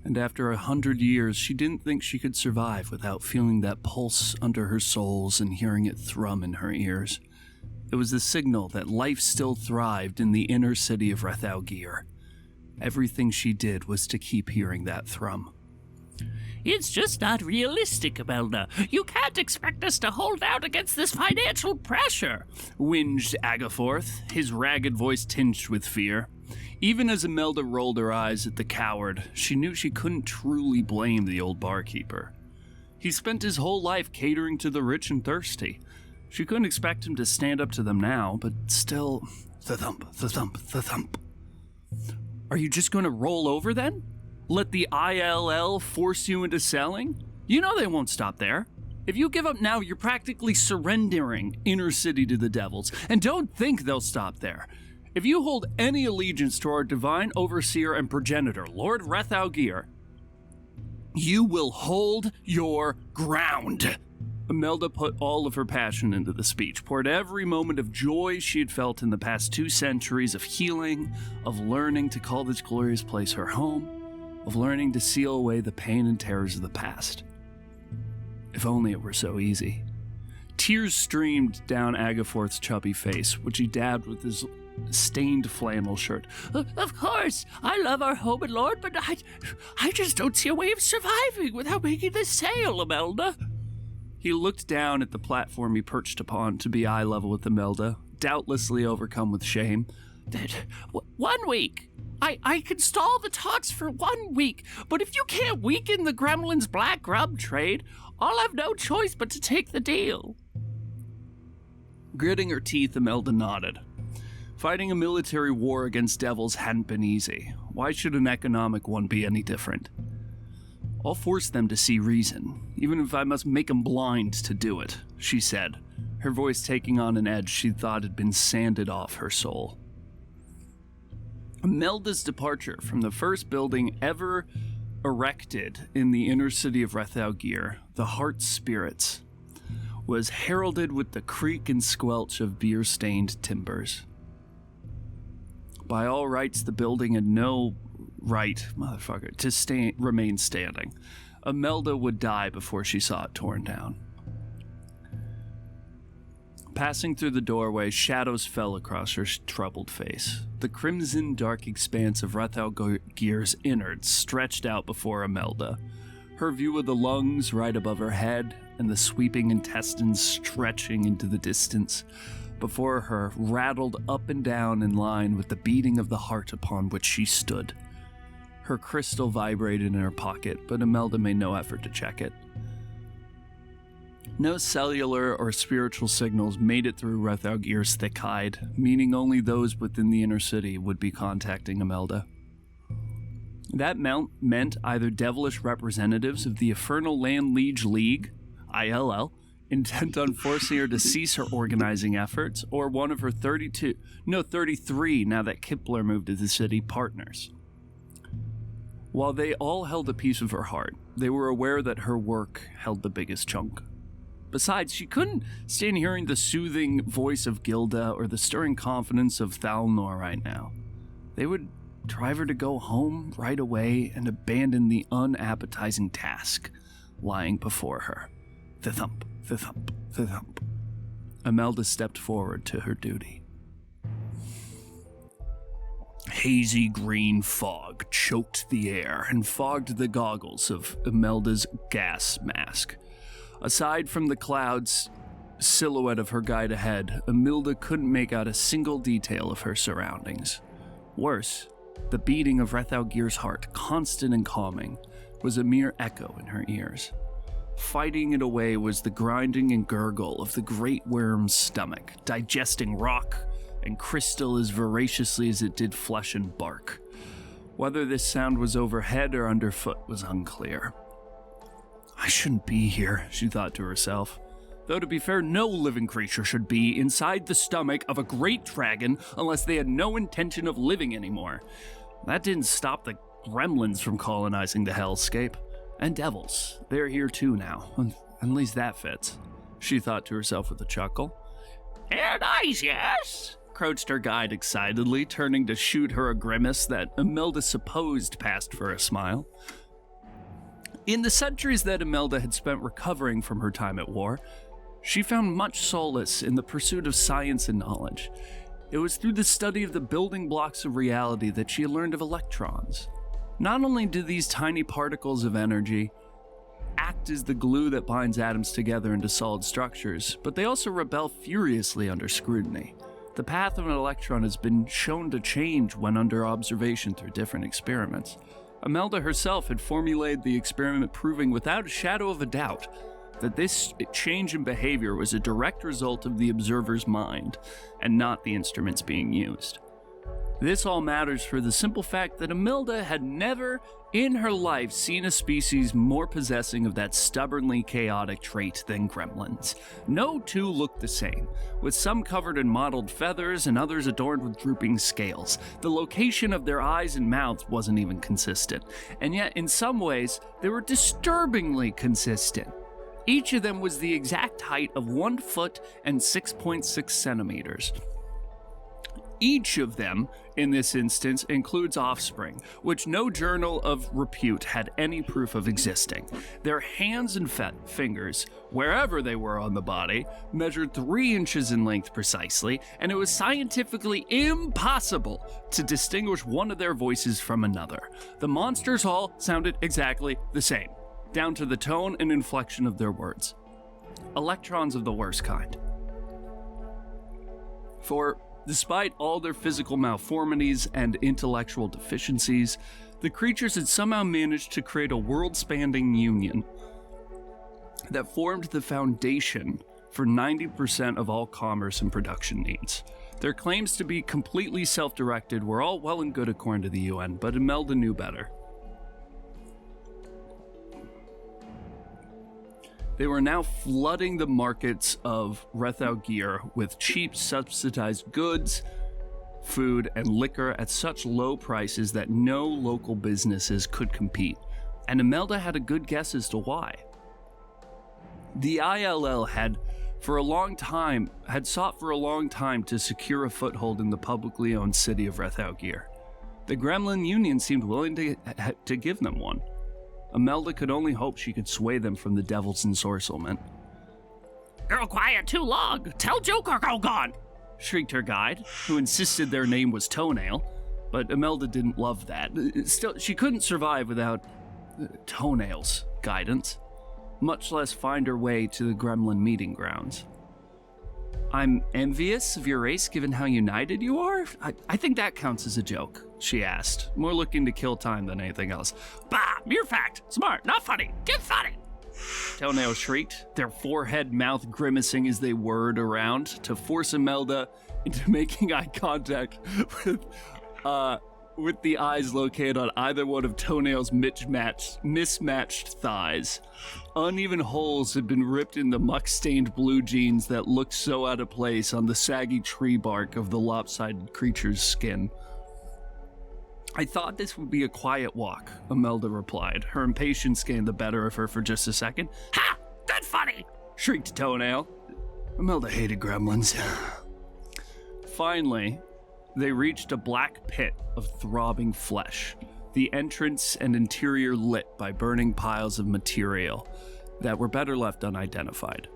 A: and after 100 years, she didn't think she could survive without feeling that pulse under her soles and hearing it thrum in her ears. It was the signal that life still thrived in the inner city of Rethalgeir. Everything she did was to keep hearing that thrum.
C: It's just not realistic, Imelda. You can't expect us to hold out against this financial pressure,
A: Whinged Agaforth, his ragged voice tinged with fear. Even as Imelda rolled her eyes at the coward, she knew she couldn't truly blame the old barkeeper. He spent his whole life catering to the rich and thirsty. She couldn't expect him to stand up to them now, but still, the thump, the thump, the thump. Are you just going to roll over then? Let the ILL force you into selling? You know they won't stop there. If you give up now, you're practically surrendering Inner City to the devils, and don't think they'll stop there. If you hold any allegiance to our divine overseer and progenitor, Lord Rethalgeir, you will hold your ground. Imelda put all of her passion into the speech, poured every moment of joy she had felt in the past 2 centuries of healing, of learning to call this glorious place her home, of learning to seal away the pain and terrors of the past. If only it were so easy. Tears streamed down Agaforth's chubby face, which he dabbed with his stained flannel shirt.
C: Of course, I love our home and lord, but I just don't see a way of surviving without making this sale, Imelda.
A: He looked down at the platform he perched upon to be eye level with Imelda, doubtlessly overcome with shame.
C: 1 week. I can stall the talks for 1 week, but if you can't weaken the Gremlins' black grub trade, I'll have no choice but to take the deal.
A: Gritting her teeth, Imelda nodded. Fighting a military war against devils hadn't been easy. Why should an economic one be any different? I'll force them to see reason, even if I must make them blind to do it, she said, her voice taking on an edge she thought had been sanded off her soul. Imelda's departure from the first building ever erected in the inner city of Rethalgeir, the Heart Spirits, was heralded with the creak and squelch of beer-stained timbers. By all rights, the building had no right, to remain standing. Imelda would die before she saw it torn down. Passing through the doorway, shadows fell across her troubled face. The crimson dark expanse of Rethalgeir's innards stretched out before Imelda, her view of the lungs right above her head and the sweeping intestines stretching into the distance before her rattled up and down in line with the beating of the heart upon which she stood. Her crystal vibrated in her pocket, but Imelda made no effort to check it. No cellular or spiritual signals made it through Rethalgeir's thick hide, meaning only those within the inner city would be contacting Imelda. That meant either devilish representatives of the Infernal Land Liege League, ILL, intent on forcing her to cease her organizing efforts, or one of her 33, now that Kipler moved to the city, partners. While they all held a piece of her heart, they were aware that her work held the biggest chunk. Besides, she couldn't stand hearing the soothing voice of Gilda or the stirring confidence of Thalnor right now. They would drive her to go home right away and abandon the unappetizing task lying before her. The thump, the thump, the thump. Imelda stepped forward to her duty. Hazy green fog choked the air and fogged the goggles of Imelda's gas mask. Aside from the clouds silhouette of her guide ahead, Imelda couldn't make out a single detail of her surroundings. Worse, the beating of Rethalgeir's heart, constant and calming, was a mere echo in her ears. Fighting it away was the grinding and gurgle of the great worm's stomach, digesting rock and crystal as voraciously as it did flesh and bark. Whether this sound was overhead or underfoot was unclear. I shouldn't be here, she thought to herself. Though to be fair, no living creature should be inside the stomach of a great dragon unless they had no intention of living anymore. That didn't stop the gremlins from colonizing the hellscape. And devils, they're here too now. At least that fits, she thought to herself with a chuckle.
C: And eyes, yes?
A: Croached her guide excitedly, turning to shoot her a grimace that Imelda supposed passed for a smile. In the centuries that Imelda had spent recovering from her time at war, she found much solace in the pursuit of science and knowledge. It was through the study of the building blocks of reality that she learned of electrons. Not only do these tiny particles of energy act as the glue that binds atoms together into solid structures, but they also rebel furiously under scrutiny. The path of an electron has been shown to change when under observation through different experiments. Imelda herself had formulated the experiment proving without a shadow of a doubt that this change in behavior was a direct result of the observer's mind and not the instruments being used. This all matters for the simple fact that Imelda had never in her life seen a species more possessing of that stubbornly chaotic trait than gremlins. No two looked the same, with some covered in mottled feathers and others adorned with drooping scales. The location of their eyes and mouths wasn't even consistent, and yet in some ways they were disturbingly consistent. Each of them was the exact height of 1 foot and 6.6 centimeters. Each of them, in this instance, includes offspring, which no journal of repute had any proof of existing. Their hands and fingers, wherever they were on the body, measured 3 inches in length precisely, and it was scientifically impossible to distinguish one of their voices from another. The monsters all sounded exactly the same, down to the tone and inflection of their words. Electrons of the worst kind. For despite all their physical malformities and intellectual deficiencies, the creatures had somehow managed to create a world-spanning union that formed the foundation for 90% of all commerce and production needs. Their claims to be completely self-directed were all well and good according to the UN, but Imelda knew better. They were now flooding the markets of Rethaugir with cheap, subsidized goods, food, and liquor at such low prices that no local businesses could compete, and Imelda had a good guess as to why. The ILL had sought for a long time to secure a foothold in the publicly owned city of Rethaugir. The Gremlin Union seemed willing to give them one. Imelda could only hope she could sway them from the devil's ensorcelment.
C: Girl quiet too long. Tell joke or go gone.
A: Shrieked her guide, who insisted their name was Toenail, but Imelda didn't love that. Still, she couldn't survive without Toenail's guidance, much less find her way to the Gremlin meeting grounds. I'm envious of your race given how united you are? I think that counts as a joke, she asked, more looking to kill time than anything else.
C: Bah, mere fact. Smart, not funny. Get funny.
A: Toenail shrieked, their forehead mouth grimacing as they whirred around to force Imelda into making eye contact with the eyes located on either one of Toenail's mismatched thighs. Uneven holes had been ripped in the muck-stained blue jeans that looked so out of place on the saggy tree bark of the lopsided creature's skin. I thought this would be a quiet walk, Imelda replied, her impatience getting the better of her for just a second.
C: Ha! Good funny!
A: Shrieked Toenail. Imelda hated gremlins. Finally, they reached a black pit of throbbing flesh, the entrance and interior lit by burning piles of material that were better left unidentified.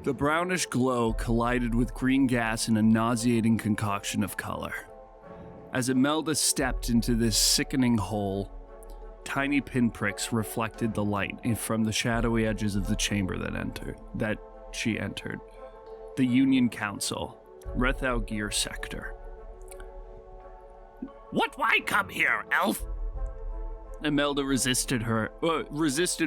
A: The brownish glow collided with green gas in a nauseating concoction of color. As Imelda stepped into this sickening hole, tiny pinpricks reflected the light from the shadowy edges of the chamber that she entered. The Union Council, Rethaugir Sector.
C: What why come here, elf?
A: Imelda resisted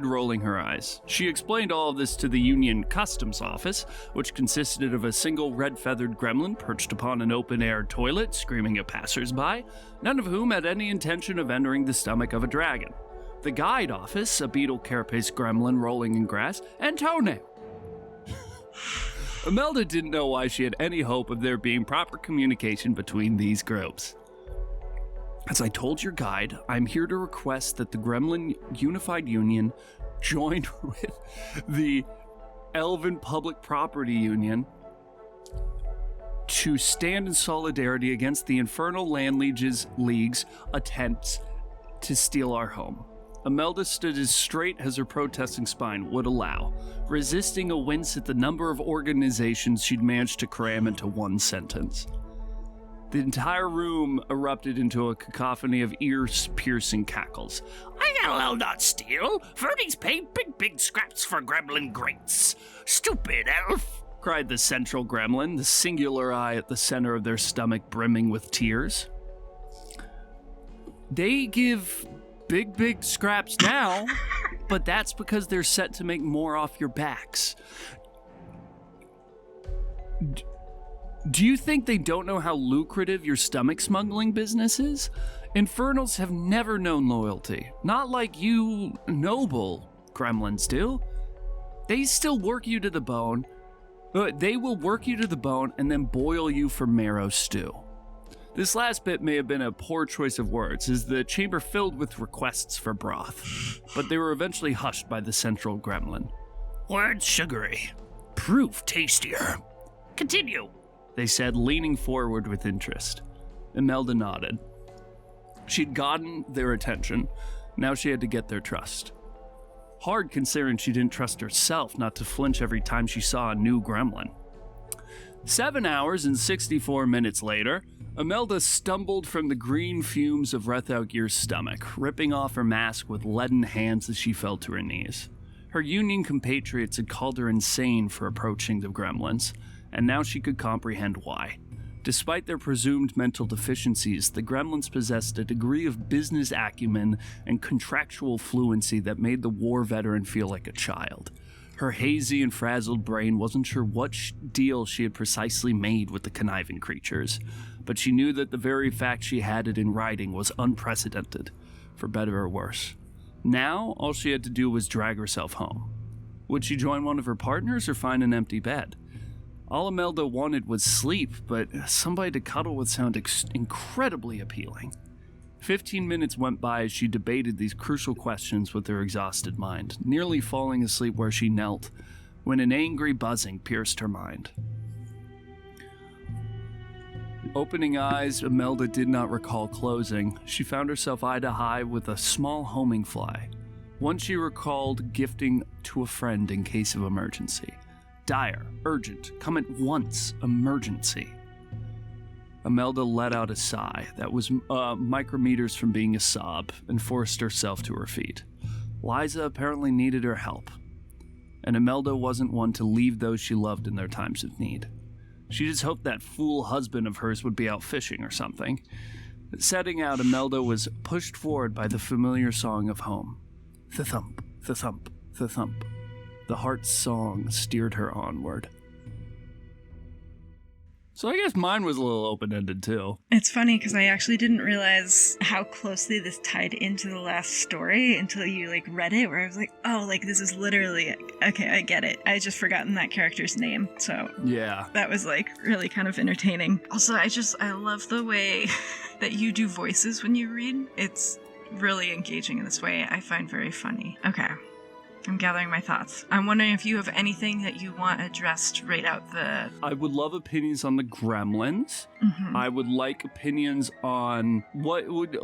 A: rolling her eyes. She explained all of this to the Union Customs Office, which consisted of a single red-feathered gremlin perched upon an open-air toilet, screaming at passers-by, none of whom had any intention of entering the stomach of a dragon. The Guide Office, a beetle carapace gremlin rolling in grass, and Toenail. Imelda didn't know why she had any hope of there being proper communication between these groups. As I told your guide, I'm here to request that the Gremlin Unified Union join with the Elven Public Property Union to stand in solidarity against the Infernal Land League's attempts to steal our home. Imelda stood as straight as her protesting spine would allow, resisting a wince at the number of organizations she'd managed to cram into one sentence. The entire room erupted into a cacophony of ear-piercing cackles.
C: I'll not steal. Fernie's paid big scraps for gremlin grates. Stupid elf,
A: cried the central gremlin, the singular eye at the center of their stomach brimming with tears. They give big scraps now, but that's because they're set to make more off your backs. Do you think they don't know how lucrative your stomach smuggling business is? Infernals have never known loyalty. Not like you noble gremlins do. They still work you to the bone. They will work you to the bone and then boil you for marrow stew. This last bit may have been a poor choice of words, as the chamber filled with requests for broth, but they were eventually hushed by the central gremlin.
C: Words sugary, proof tastier. Continue,
A: they said, leaning forward with interest. Imelda nodded. She'd gotten their attention. Now she had to get their trust. Hard considering she didn't trust herself not to flinch every time she saw a new gremlin. 7 hours and 64 minutes later, Imelda stumbled from the green fumes of Rethaugir's stomach, ripping off her mask with leaden hands as she fell to her knees. Her Union compatriots had called her insane for approaching the gremlins, and now she could comprehend why. Despite their presumed mental deficiencies, the gremlins possessed a degree of business acumen and contractual fluency that made the war veteran feel like a child. Her hazy and frazzled brain wasn't sure what deal she had precisely made with the conniving creatures, but she knew that the very fact she had it in writing was unprecedented, for better or worse. Now, all she had to do was drag herself home. Would she join one of her partners or find an empty bed? All Imelda wanted was sleep, but somebody to cuddle would sound incredibly appealing. 15 minutes went by as she debated these crucial questions with her exhausted mind, nearly falling asleep where she knelt, when an angry buzzing pierced her mind. Opening eyes, Imelda did not recall closing. She found herself eye to eye with a small homing fly, one she recalled gifting to a friend in case of emergency. Dire, urgent, come at once, emergency. Imelda let out a sigh that was micrometers from being a sob and forced herself to her feet. Liza apparently needed her help, and Imelda wasn't one to leave those she loved in their times of need. She just hoped that fool husband of hers would be out fishing or something. Setting out, Imelda was pushed forward by the familiar song of home. The-thump, the-thump, the-thump. The heart's song steered her onward. So I guess mine was a little open-ended too.
B: It's funny because I actually didn't realize how closely this tied into the last story until you read it, where I was like, oh, this is literally, okay, I get it. I had just forgotten that character's name, so
A: yeah,
B: that was really kind of entertaining. Also, I love the way that you do voices when you read. It's really engaging in this way. I find very funny. Okay. I'm gathering my thoughts. I'm wondering if you have anything that you want addressed right out the...
A: I would love opinions on the gremlins.
B: Mm-hmm.
A: I would like opinions on what would,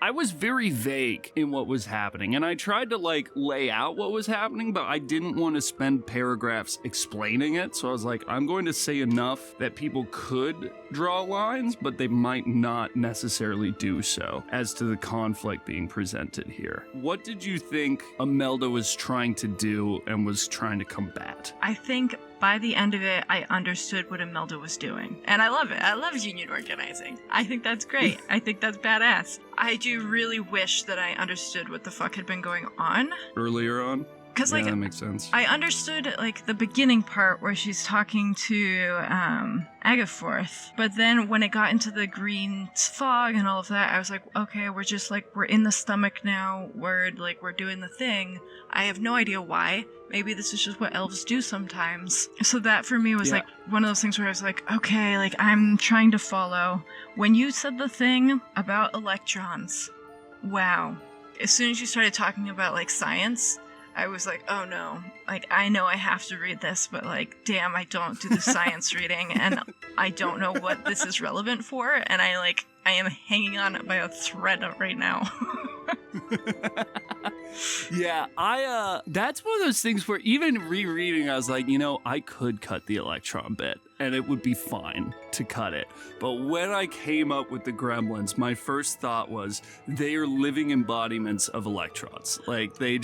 A: I was very vague in what was happening, and I tried to, lay out what was happening, but I didn't want to spend paragraphs explaining it, so I was like, I'm going to say enough that people could draw lines, but they might not necessarily do so, as to the conflict being presented here. What did you think Imelda was trying to do and was trying to combat?
B: I think by the end of it, I understood what Imelda was doing. And I love it. I love union organizing. I think that's great. I think that's badass. I do really wish that I understood what the fuck had been going on.
D: Earlier on?
B: Because, like,
D: that makes sense.
B: I understood, like, the beginning part where she's talking to Agaforth, but then when it got into the green fog and all of that, I was like, okay, we're in the stomach now, we're doing the thing. I have no idea why. Maybe this is just what elves do sometimes. So that for me was like one of those things where I was like, okay, like, I'm trying to follow. When you said the thing about electrons, wow. As soon as you started talking about, like, science, I was like, oh no, like, I know I have to read this, but, like, damn, I don't do the science reading, and I don't know what this is relevant for, and I am hanging on by a thread right now.
D: Yeah, that's one of those things where even rereading, I was like, I could cut the electron bit, and it would be fine to cut it. But when I came up with the Gremlins, my first thought was they are living embodiments of electrons. Like, they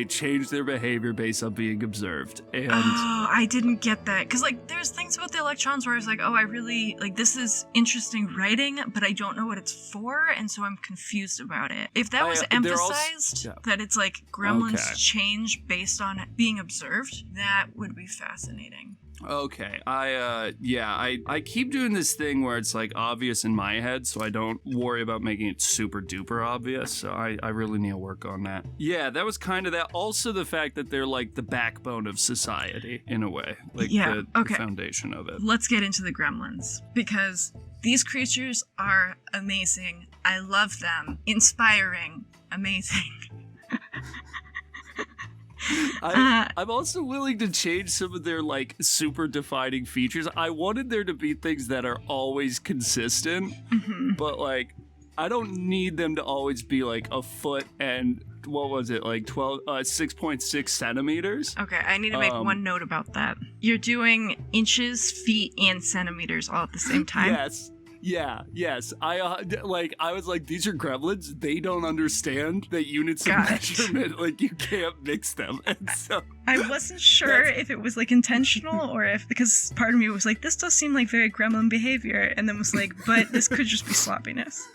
D: change their behavior based on being observed. And
B: oh, I didn't get that. Because, like, there's things about the electrons where I was like, oh, I really, like, this is interesting writing, but I don't know what it's for, and so I'm confused about it. If that was emphasized, that it's like Gremlins change based on being observed, that would be fascinating.
D: Okay, I keep doing this thing where it's like obvious in my head, so I don't worry about making it super duper obvious, so I really need to work on that. Yeah, that was kind of that. Also the fact that they're like the backbone of society, in a way. Like the foundation of it.
B: Let's get into the Gremlins, because these creatures are amazing. I love them. Inspiring. Amazing.
D: I'm also willing to change some of their, like, super defining features. I wanted there to be things that are always consistent, but, like, I don't need them to always be, like, a foot and, what was it, like 6.6 centimeters?
B: Okay, I need to make one note about that. You're doing inches, feet, and centimeters all at the same time?
D: Yes. Yeah, yes. I was like, these are Gremlins. They don't understand that units of measurement, like, you can't mix them. And so
B: I wasn't sure if it was, like, intentional or because part of me was like, this does seem like very Gremlin behavior, and then was like, but this could just be sloppiness.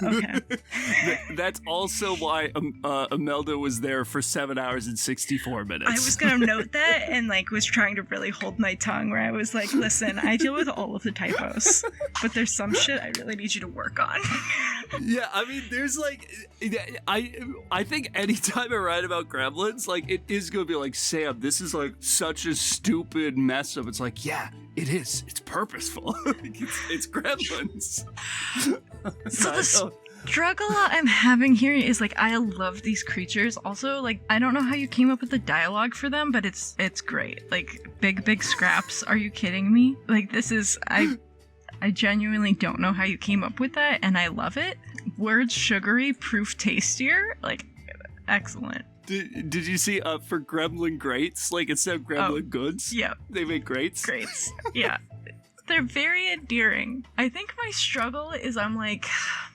B: Okay.
D: That's also why Imelda was there for 7 hours and 64 minutes.
B: I was gonna note that and, like, was trying to really hold my tongue where I was like, listen, I deal with all of the typos, but there's some shit I really need you to work on.
D: Yeah, I mean, there's, like, I think anytime I write about Gremlins, like, it is gonna be like, Sam, this is, like, such a stupid mess up. It's like, yeah, it is. It's purposeful. it's Gremlins.
B: So the struggle I'm having here is, like, I love these creatures. Also, like, I don't know how you came up with the dialogue for them, but it's great. Like, big scraps. Are you kidding me? Like, this is, I genuinely don't know how you came up with that, and I love it. Words sugary, proof tastier. Like, excellent.
D: Did you see for Gremlin Greats? Like, instead of Gremlin Goods, they make Greats?
B: Greats, yeah. They're very endearing. I think my struggle is I'm like,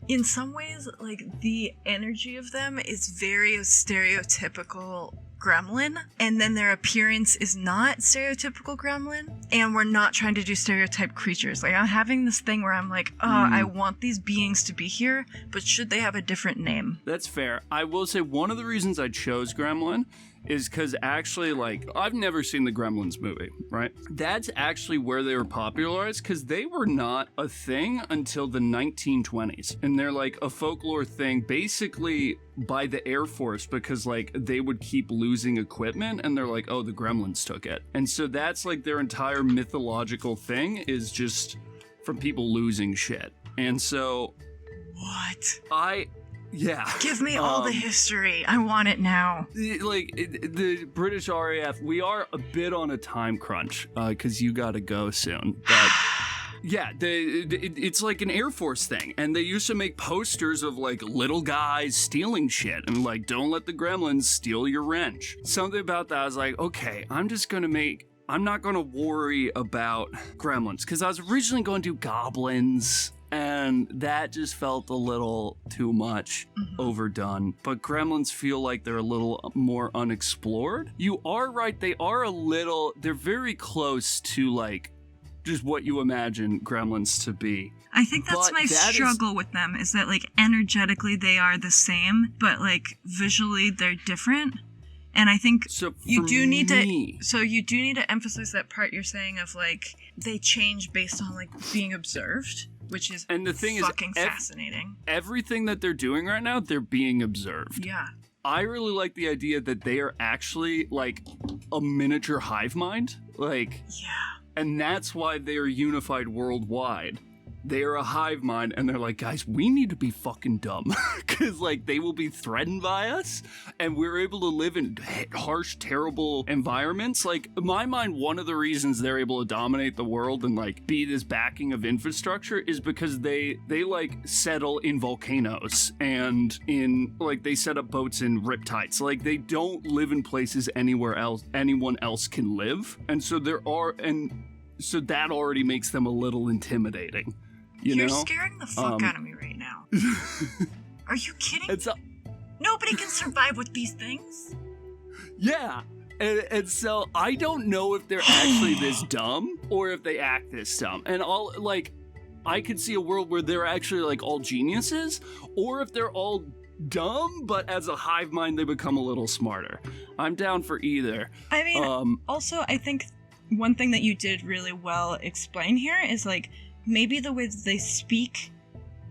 B: in some ways, like, the energy of them is very stereotypical Gremlin, and then their appearance is not stereotypical Gremlin, and we're not trying to do stereotype creatures. Like, I'm having this thing where I'm like, I want these beings to be here, but should they have a different name?
D: That's fair. I will say one of the reasons I chose Gremlin is because actually, like, I've never seen the Gremlins movie, right? That's actually where they were popularized, because they were not a thing until the 1920s. And they're, like, a folklore thing basically by the Air Force, because, like, they would keep losing equipment, and they're like, oh, the Gremlins took it. And so that's, like, their entire mythological thing is just from people losing shit. And so...
B: What?
D: Yeah.
B: Give me all the history. I want it now.
D: Like, the British RAF, we are a bit on a time crunch, because you gotta go soon. But yeah, it's like an Air Force thing. And they used to make posters of, like, little guys stealing shit. And, like, don't let the Gremlins steal your wrench. Something about that, I was like, okay, I'm not gonna worry about Gremlins. Because I was originally going to do goblins And that just felt a little too much overdone. But gremlins feel like they're a little more unexplored. You are right, they're very close to like just what you imagine gremlins to be.
B: I think that's my struggle with them, is that like energetically they are the same, but like visually they're different. And I think you do need to emphasize that part you're saying of like they change based on like being observed, which is fucking fascinating.
D: Everything that they're doing right now, they're being observed.
B: Yeah.
D: I really like the idea that they are actually like a miniature hive mind. Like,
B: yeah.
D: And that's why they are unified worldwide. They are a hive mind, and they're like, guys, we need to be fucking dumb. Because, like, they will be threatened by us, and we're able to live in harsh, terrible environments. Like, in my mind, one of the reasons they're able to dominate the world and, like, be this backing of infrastructure is because they like, settle in volcanoes, and they set up boats in riptides. Like, they don't live in places anyone else can live. And so so that already makes them a little intimidating. You're
B: scaring the fuck out of me right now. Are you kidding me? Nobody can survive with these things.
D: Yeah. And so I don't know if they're actually this dumb or if they act this dumb. And I could see a world where they're actually like all geniuses, or if they're all dumb, but as a hive mind, they become a little smarter. I'm down for either.
B: I mean, also, I think one thing that you did really well explain here is like, maybe the way that they speak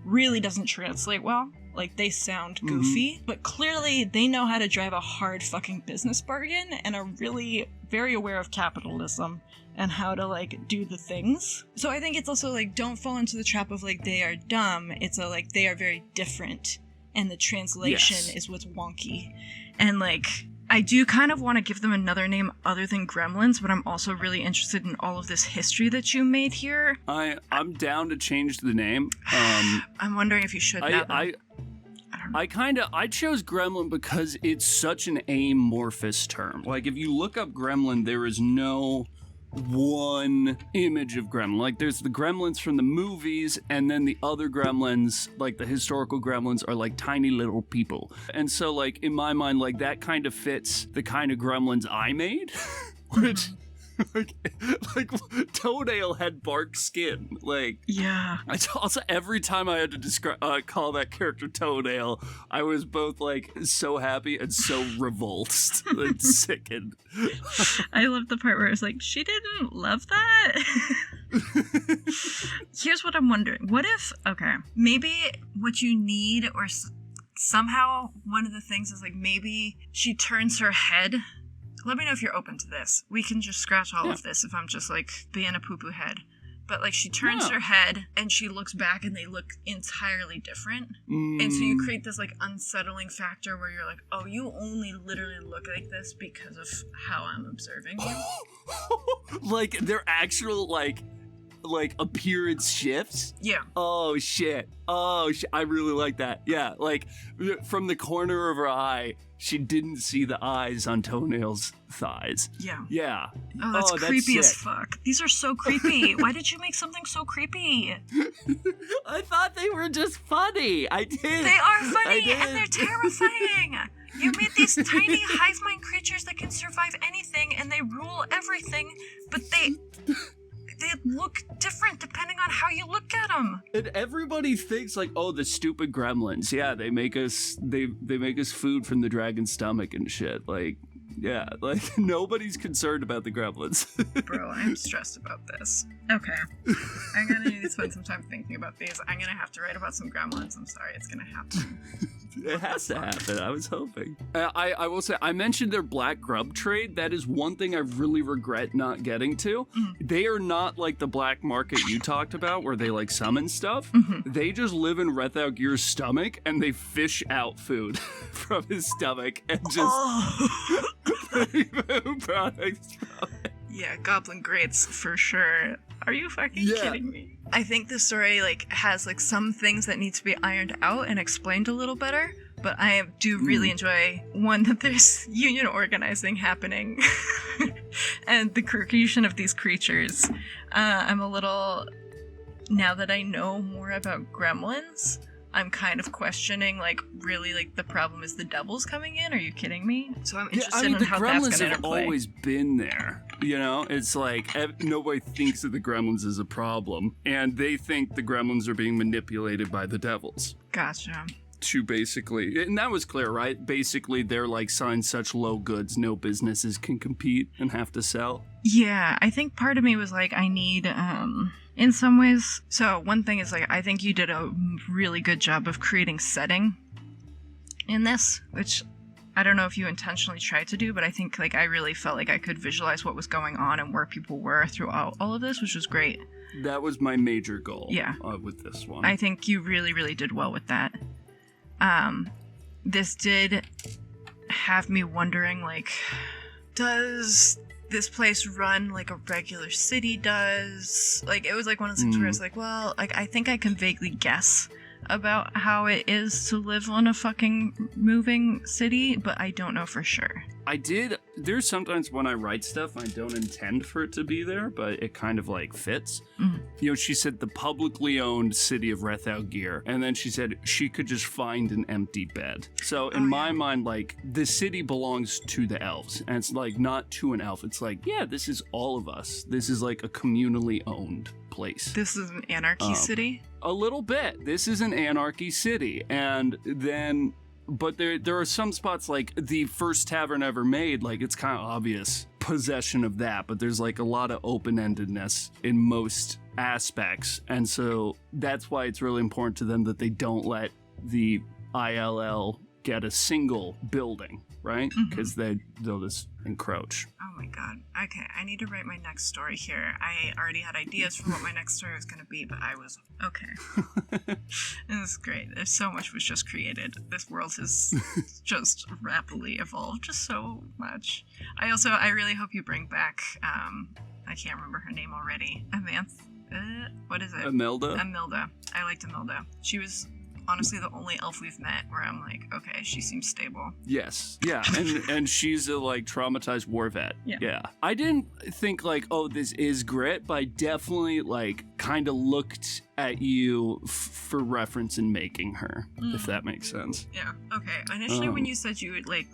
B: really doesn't translate well. Like, they sound goofy, but clearly they know how to drive a hard fucking business bargain and are really very aware of capitalism and how to, like, do the things. So I think it's also, like, don't fall into the trap of, like, they are dumb. It's like, they are very different, and the translation is what's wonky. And, like, I do kind of want to give them another name other than Gremlins, but I'm also really interested in all of this history that you made here.
D: I'm down to change the name.
B: I'm wondering if you should now.
D: I chose Gremlin because it's such an amorphous term. Like, if you look up Gremlin, there is no one image of Gremlin. Like, there's the Gremlins from the movies, and then the other Gremlins, like the historical Gremlins, are like tiny little people. And so, like, in my mind, like, that kind of fits the kind of Gremlins I made, which like Toenail had bark skin. Like,
B: yeah.
D: Also, every time I had to call that character Toenail, I was both like so happy and so revulsed and sickened.
B: I love the part where it's like, she didn't love that. Here's what I'm wondering. What if, maybe what you need, or somehow one of the things is like, maybe she turns her head. Let me know if you're open to this. We can just scratch all of this if I'm just like being a poo-poo head. But like, she turns her head and she looks back and they look entirely different. And so you create this like unsettling factor where you're like, oh, you only literally look like this because of how I'm observing you.
D: Like, their actual like appearance shifts?
B: Yeah.
D: Oh shit. I really like that. Yeah, like from the corner of her eye, she didn't see the eyes on Toenail's thighs.
B: Yeah.
D: Yeah.
B: Oh, that's creepy as fuck. These are so creepy. Why did you make something so creepy?
D: I thought they were just funny. I did.
B: They are funny and they're terrifying. You made these tiny hive mind creatures that can survive anything and they rule everything, but they look different depending on how you look at them.
D: And everybody thinks like, oh, the stupid gremlins. Yeah, they make us food from the dragon's stomach and shit. Like, yeah, like nobody's concerned about the gremlins.
B: Bro, I'm stressed about this. Okay. I'm gonna need to spend some time thinking about these. I'm gonna have to write about some gremlins. I'm sorry, it's gonna happen.
D: It has to happen. I was hoping. I will say, I mentioned their black grub trade. That is one thing I really regret not getting to. They are not like the black market you talked about where they like summon stuff. They just live in Rethaugir's stomach and they fish out food from his stomach and just food products from it.
B: Yeah, goblin greats for sure. Are you fucking kidding me? I think the story like has like some things that need to be ironed out and explained a little better, but I do really enjoy one that there's union organizing happening and the creation of these creatures. I'm a little now that I know more about Gremlins, I'm kind of questioning, like, really, like, the problem is the devils coming in? Are you kidding me? So I'm interested in how that's going to
D: the Gremlins have
B: interplay.
D: always been there. You know, it's like nobody thinks of the Gremlins as a problem, and they think the Gremlins are being manipulated by the devils.
B: Gotcha.
D: To basically, and that was clear, right? Basically, they're like selling such low goods, no businesses can compete and have to sell.
B: Yeah, I think part of me was like, I need, in some ways. So one thing is, like, I think you did a really good job of creating setting in this, which I don't know if you intentionally tried to do, but I think, like, I really felt like I could visualize what was going on and where people were throughout all of this, which was great.
D: That was my major goal.
B: Yeah.
D: With this one.
B: I think you really, really did well with that. This did have me wondering, like, does this place run like a regular city does? Like, it was like one of those things where it's like, well, like, I think I can vaguely guess about how it is to live on a fucking moving city, but I don't know for sure. There's sometimes when I write stuff, I don't intend for it to be there, but it kind of like fits.
D: You know, she said the publicly owned city of Rethalgir, and then she said she could just find an empty bed. So in my mind, like, the city belongs to the elves, and it's like not to an elf. It's like, yeah, this is all of us. This is like a communally owned place.
B: This is an anarchy city?
D: A little bit. This is an anarchy city, and then... But there are some spots, like the first tavern ever made, like, it's kind of obvious possession of that, but there's like a lot of open-endedness in most aspects, and so that's why it's really important to them that they don't let the ILL get a single building, right? Because they'll just encroach.
B: Oh my god. Okay, I need to write my next story here. I already had ideas for what my next story was going to be, but I was... Okay. This is great. There's so much was just created. This world has just rapidly evolved just so much. I really hope you bring back, I can't remember her name already. What is it?
D: Imelda?
B: Imelda. I liked Imelda. She was... honestly the only elf we've met where I'm like, okay, she seems stable.
D: Yes. Yeah. And she's a like traumatized war vet.
B: Yeah.
D: I didn't think like, oh, this is grit, but I definitely like kind of looked at you for reference in making her, if that makes sense.
B: Yeah. Okay. Initially when you said you would like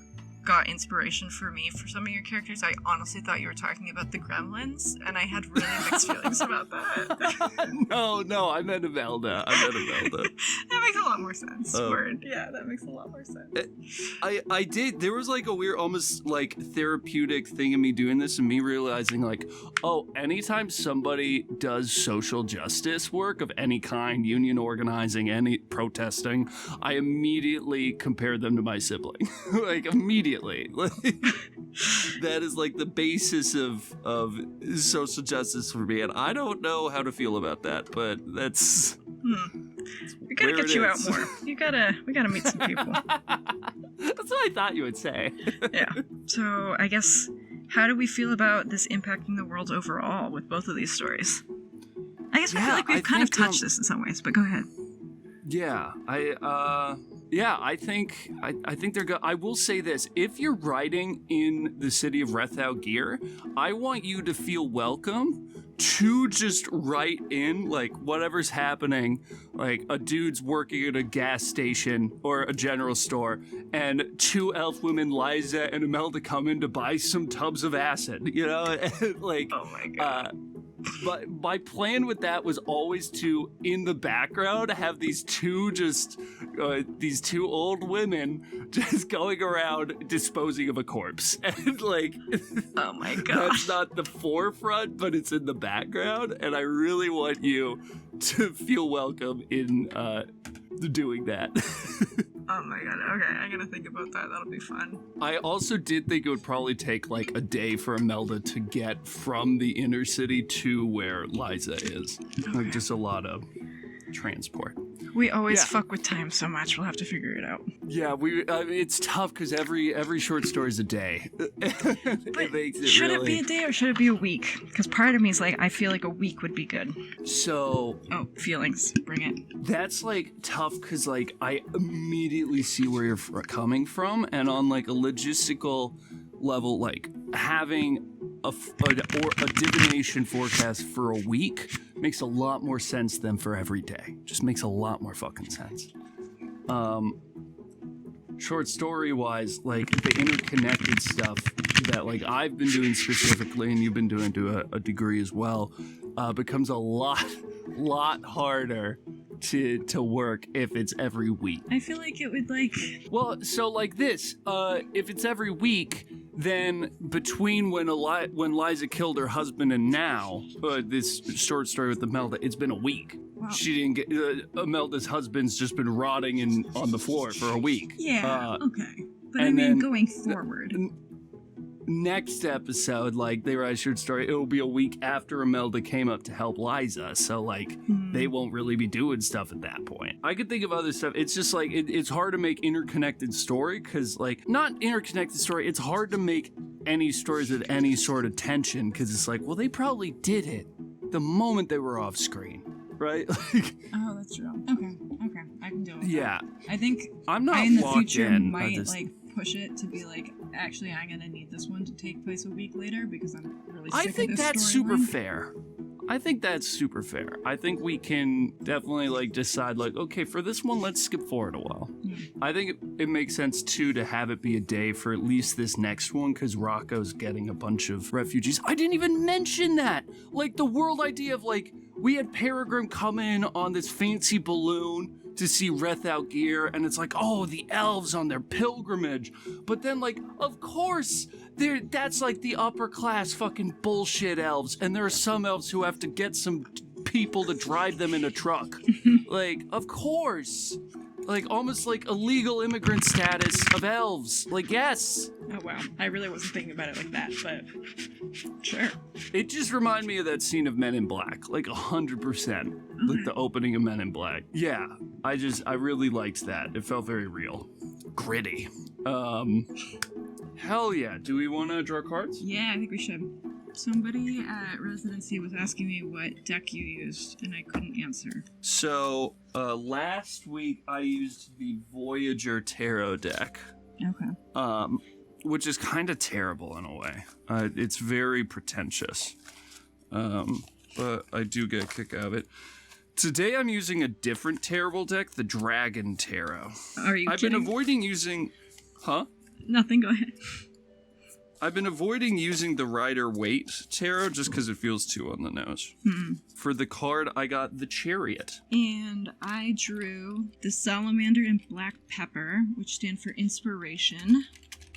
B: got inspiration for me for some of your characters, I honestly thought you were talking about the Gremlins, and I had really mixed feelings about that.
D: No, I meant Imelda.
B: That makes a lot more sense. Word. Yeah, that makes a lot more sense.
D: I did. There was like a weird, almost like therapeutic thing in me doing this, and me realizing like, oh, anytime somebody does social justice work of any kind, union organizing, any protesting, I immediately compare them to my sibling. Like, immediately. That is like the basis of social justice for me, and I don't know how to feel about that, but that's
B: we gotta get you out more. We gotta meet some people.
D: That's what I thought you would say.
B: Yeah. So I guess, how do we feel about this impacting the world overall with both of these stories? I guess I feel like we've kind of touched this in some ways, but go ahead.
D: Yeah, I think they're good. I will say this: if you're writing in the city of Rethalgir, I want you to feel welcome to just write in like whatever's happening. Like a dude's working at a gas station or a general store, and two elf women, Liza and Imelda, come in to buy some tubs of acid. You know, and, like,
B: oh my god.
D: But my plan with that was always to, in the background, have these two old women just going around disposing of a corpse. And like,
B: oh my god.
D: That's not the forefront, but it's in the background. And I really want you to feel welcome in doing that.
B: Oh my god, okay, I'm gonna think about that, that'll be fun.
D: I also did think it would probably take like a day for Imelda to get from the inner city to where Liza is. Okay. Like just a lot of transport.
B: We always fuck with time so much, we'll have to figure it out.
D: Yeah, it's tough because every short story is a day.
B: But should it be a day or should it be a week? Because part of me is like, I feel like a week would be good.
D: So...
B: Oh, feelings. Bring it.
D: That's like tough because like I immediately see where you're coming from, and on like a logistical level, like having a divination forecast for a week makes a lot more sense than for every day. Just makes a lot more fucking sense. Short story wise, like the interconnected stuff that like I've been doing specifically and you've been doing to a degree as well, becomes a lot harder to work if it's every week.
B: I feel like it would like...
D: Well, so like this, if it's every week, then between when Liza killed her husband and now, this short story with Imelda, it's been a week.
B: Wow.
D: She didn't get Imelda's husband's just been rotting on the floor for a week.
B: Yeah, okay. But I
D: and
B: mean,
D: then
B: going forward.
D: Next episode, like they write a short story, it'll be a week after Imelda came up to help Liza, so like they won't really be doing stuff at that point. I could think of other stuff. It's just like it's hard to make interconnected story because like not interconnected story. It's hard to make any stories with any sort of tension because it's like, well, they probably did it the moment they were off screen, right?
B: Oh, that's true. Okay, I can deal with
D: yeah.
B: that. I think
D: I'm not
B: I in the
D: locked
B: future
D: in.
B: might like push it to be like, actually, I'm gonna need this one to take place a week later because I'm really sick
D: I think
B: of this
D: that's super
B: storyline.
D: fair. I think that's super fair. I think we can definitely like decide like, okay, for this one, let's skip forward a while. I think it makes sense too to have it be a day for at least this next one because Rocco's getting a bunch of refugees. I didn't even mention that. Like the world idea of like, we had Peregrine come in on this fancy balloon to see Rethal Gear, and it's like, oh, the elves on their pilgrimage. But then, like, of course, that's like the upper class fucking bullshit elves, and there are some elves who have to get some people to drive them in a truck. Like, of course. Like, almost like illegal immigrant status of elves. Like, yes.
B: Oh wow, I really wasn't thinking about it like that, but sure.
D: It just reminded me of that scene of Men in Black, like 100%, like the opening of Men in Black. Yeah, I really liked that. It felt very real, gritty. Hell yeah. Do we want to draw cards?
B: Yeah, I think we should. Somebody at residency was asking me what deck you used, and I couldn't answer.
D: So last week I used the Voyager Tarot deck.
B: Okay.
D: Which is kind of terrible in a way. It's very pretentious. But I do get a kick out of it. Today I'm using a different terrible deck, the Dragon Tarot.
B: Are you
D: I've
B: kidding?
D: been avoiding using... Huh?
B: Nothing, go ahead.
D: I've been avoiding using the Rider-Waite Tarot just because it feels too on the nose. For the card, I got the Chariot.
B: And I drew the Salamander and Black Pepper, which stand for inspiration.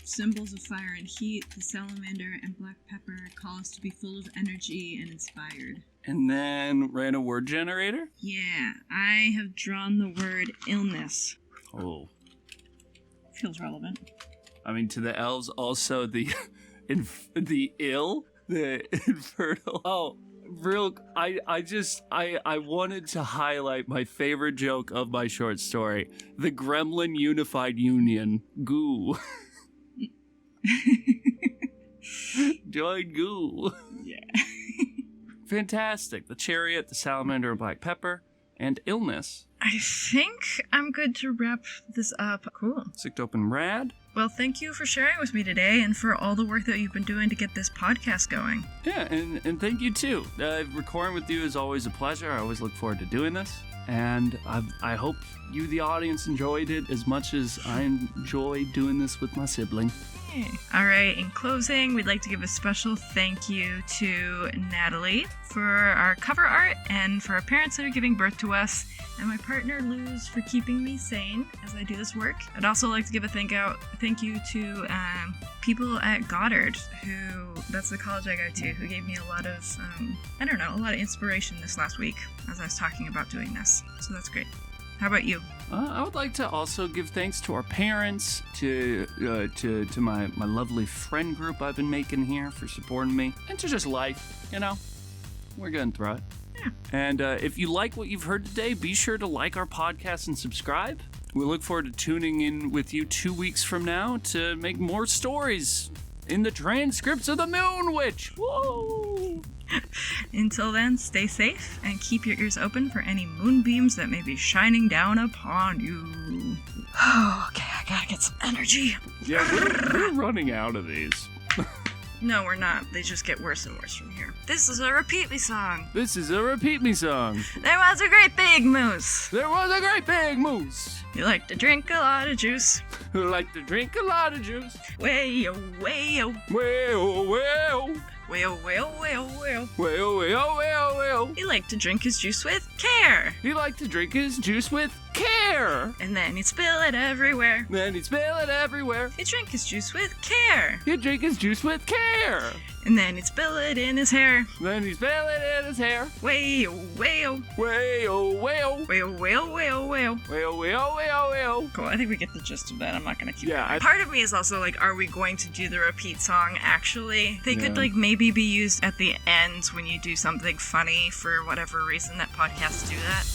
B: Symbols of fire and heat, the Salamander and Black Pepper call us to be full of energy and inspired.
D: And then ran a word generator?
B: Yeah, I have drawn the word illness.
D: Oh.
B: Feels relevant.
D: I mean, to the elves, also the infertile. Oh, I wanted to highlight my favorite joke of my short story: the Gremlin Unified Union. Goo. Join Goo.
B: Yeah.
D: Fantastic. The Chariot, the Salamander, and Black Pepper, and illness.
B: I think I'm good to wrap this up. Cool.
D: Sicked open rad.
B: Well, thank you for sharing with me today and for all the work that you've been doing to get this podcast going.
D: Yeah, and thank you too. Recording with you is always a pleasure. I always look forward to doing this. And I hope you, the audience, enjoyed it as much as I enjoy doing this with my sibling.
B: All right, in closing, we'd like to give a special thank you to Natalie for our cover art and for our parents that are giving birth to us, and my partner Luz for keeping me sane as I do this work. I'd also like to give a thank you to people at Goddard, that's the college I go to, who gave me a lot of, a lot of inspiration this last week as I was talking about doing this. So that's great. How about you?
D: I would like to also give thanks to our parents, to my lovely friend group I've been making here for supporting me, and to just life, We're going through it.
B: Yeah.
D: And if you like what you've heard today, be sure to like our podcast and subscribe. We look forward to tuning in with you 2 weeks from now to make more stories in the Transcripts of the Moon Witch. Whoa!
B: Until then, stay safe and keep your ears open for any moonbeams that may be shining down upon you. Okay, I gotta get some energy.
D: Yeah, we're running out of these.
B: No, we're not. They just get worse and worse from here. This is a repeat me song.
D: This is a repeat me song.
B: There was a great big moose.
D: There was a great big moose
B: He liked to drink a lot of juice.
D: who liked to drink a lot of juice.
B: Way-o, way-o.
D: Well, well,
B: Well, well, well, well.
D: well, well, well, well.
B: He liked to drink his juice with care.
D: He liked to drink his juice with care.
B: And then he'd spill it everywhere.
D: Then he'd spill it everywhere.
B: He'd drink his juice with care.
D: He'd drink his juice with care.
B: And then he'd spill it in his hair.
D: Then he'd spill it in his hair.
B: Way-o, way-o.
D: Well, well,
B: Way-o, way-o, way-o, way-o.
D: well, well, well, well.
B: Cool, I think we get the gist of that. I'm not gonna keep
D: Yeah,
B: going. Part of me is also like, are we going to do the repeat song actually? They could like maybe be used at the end when you do something funny for whatever reason that podcasts do that.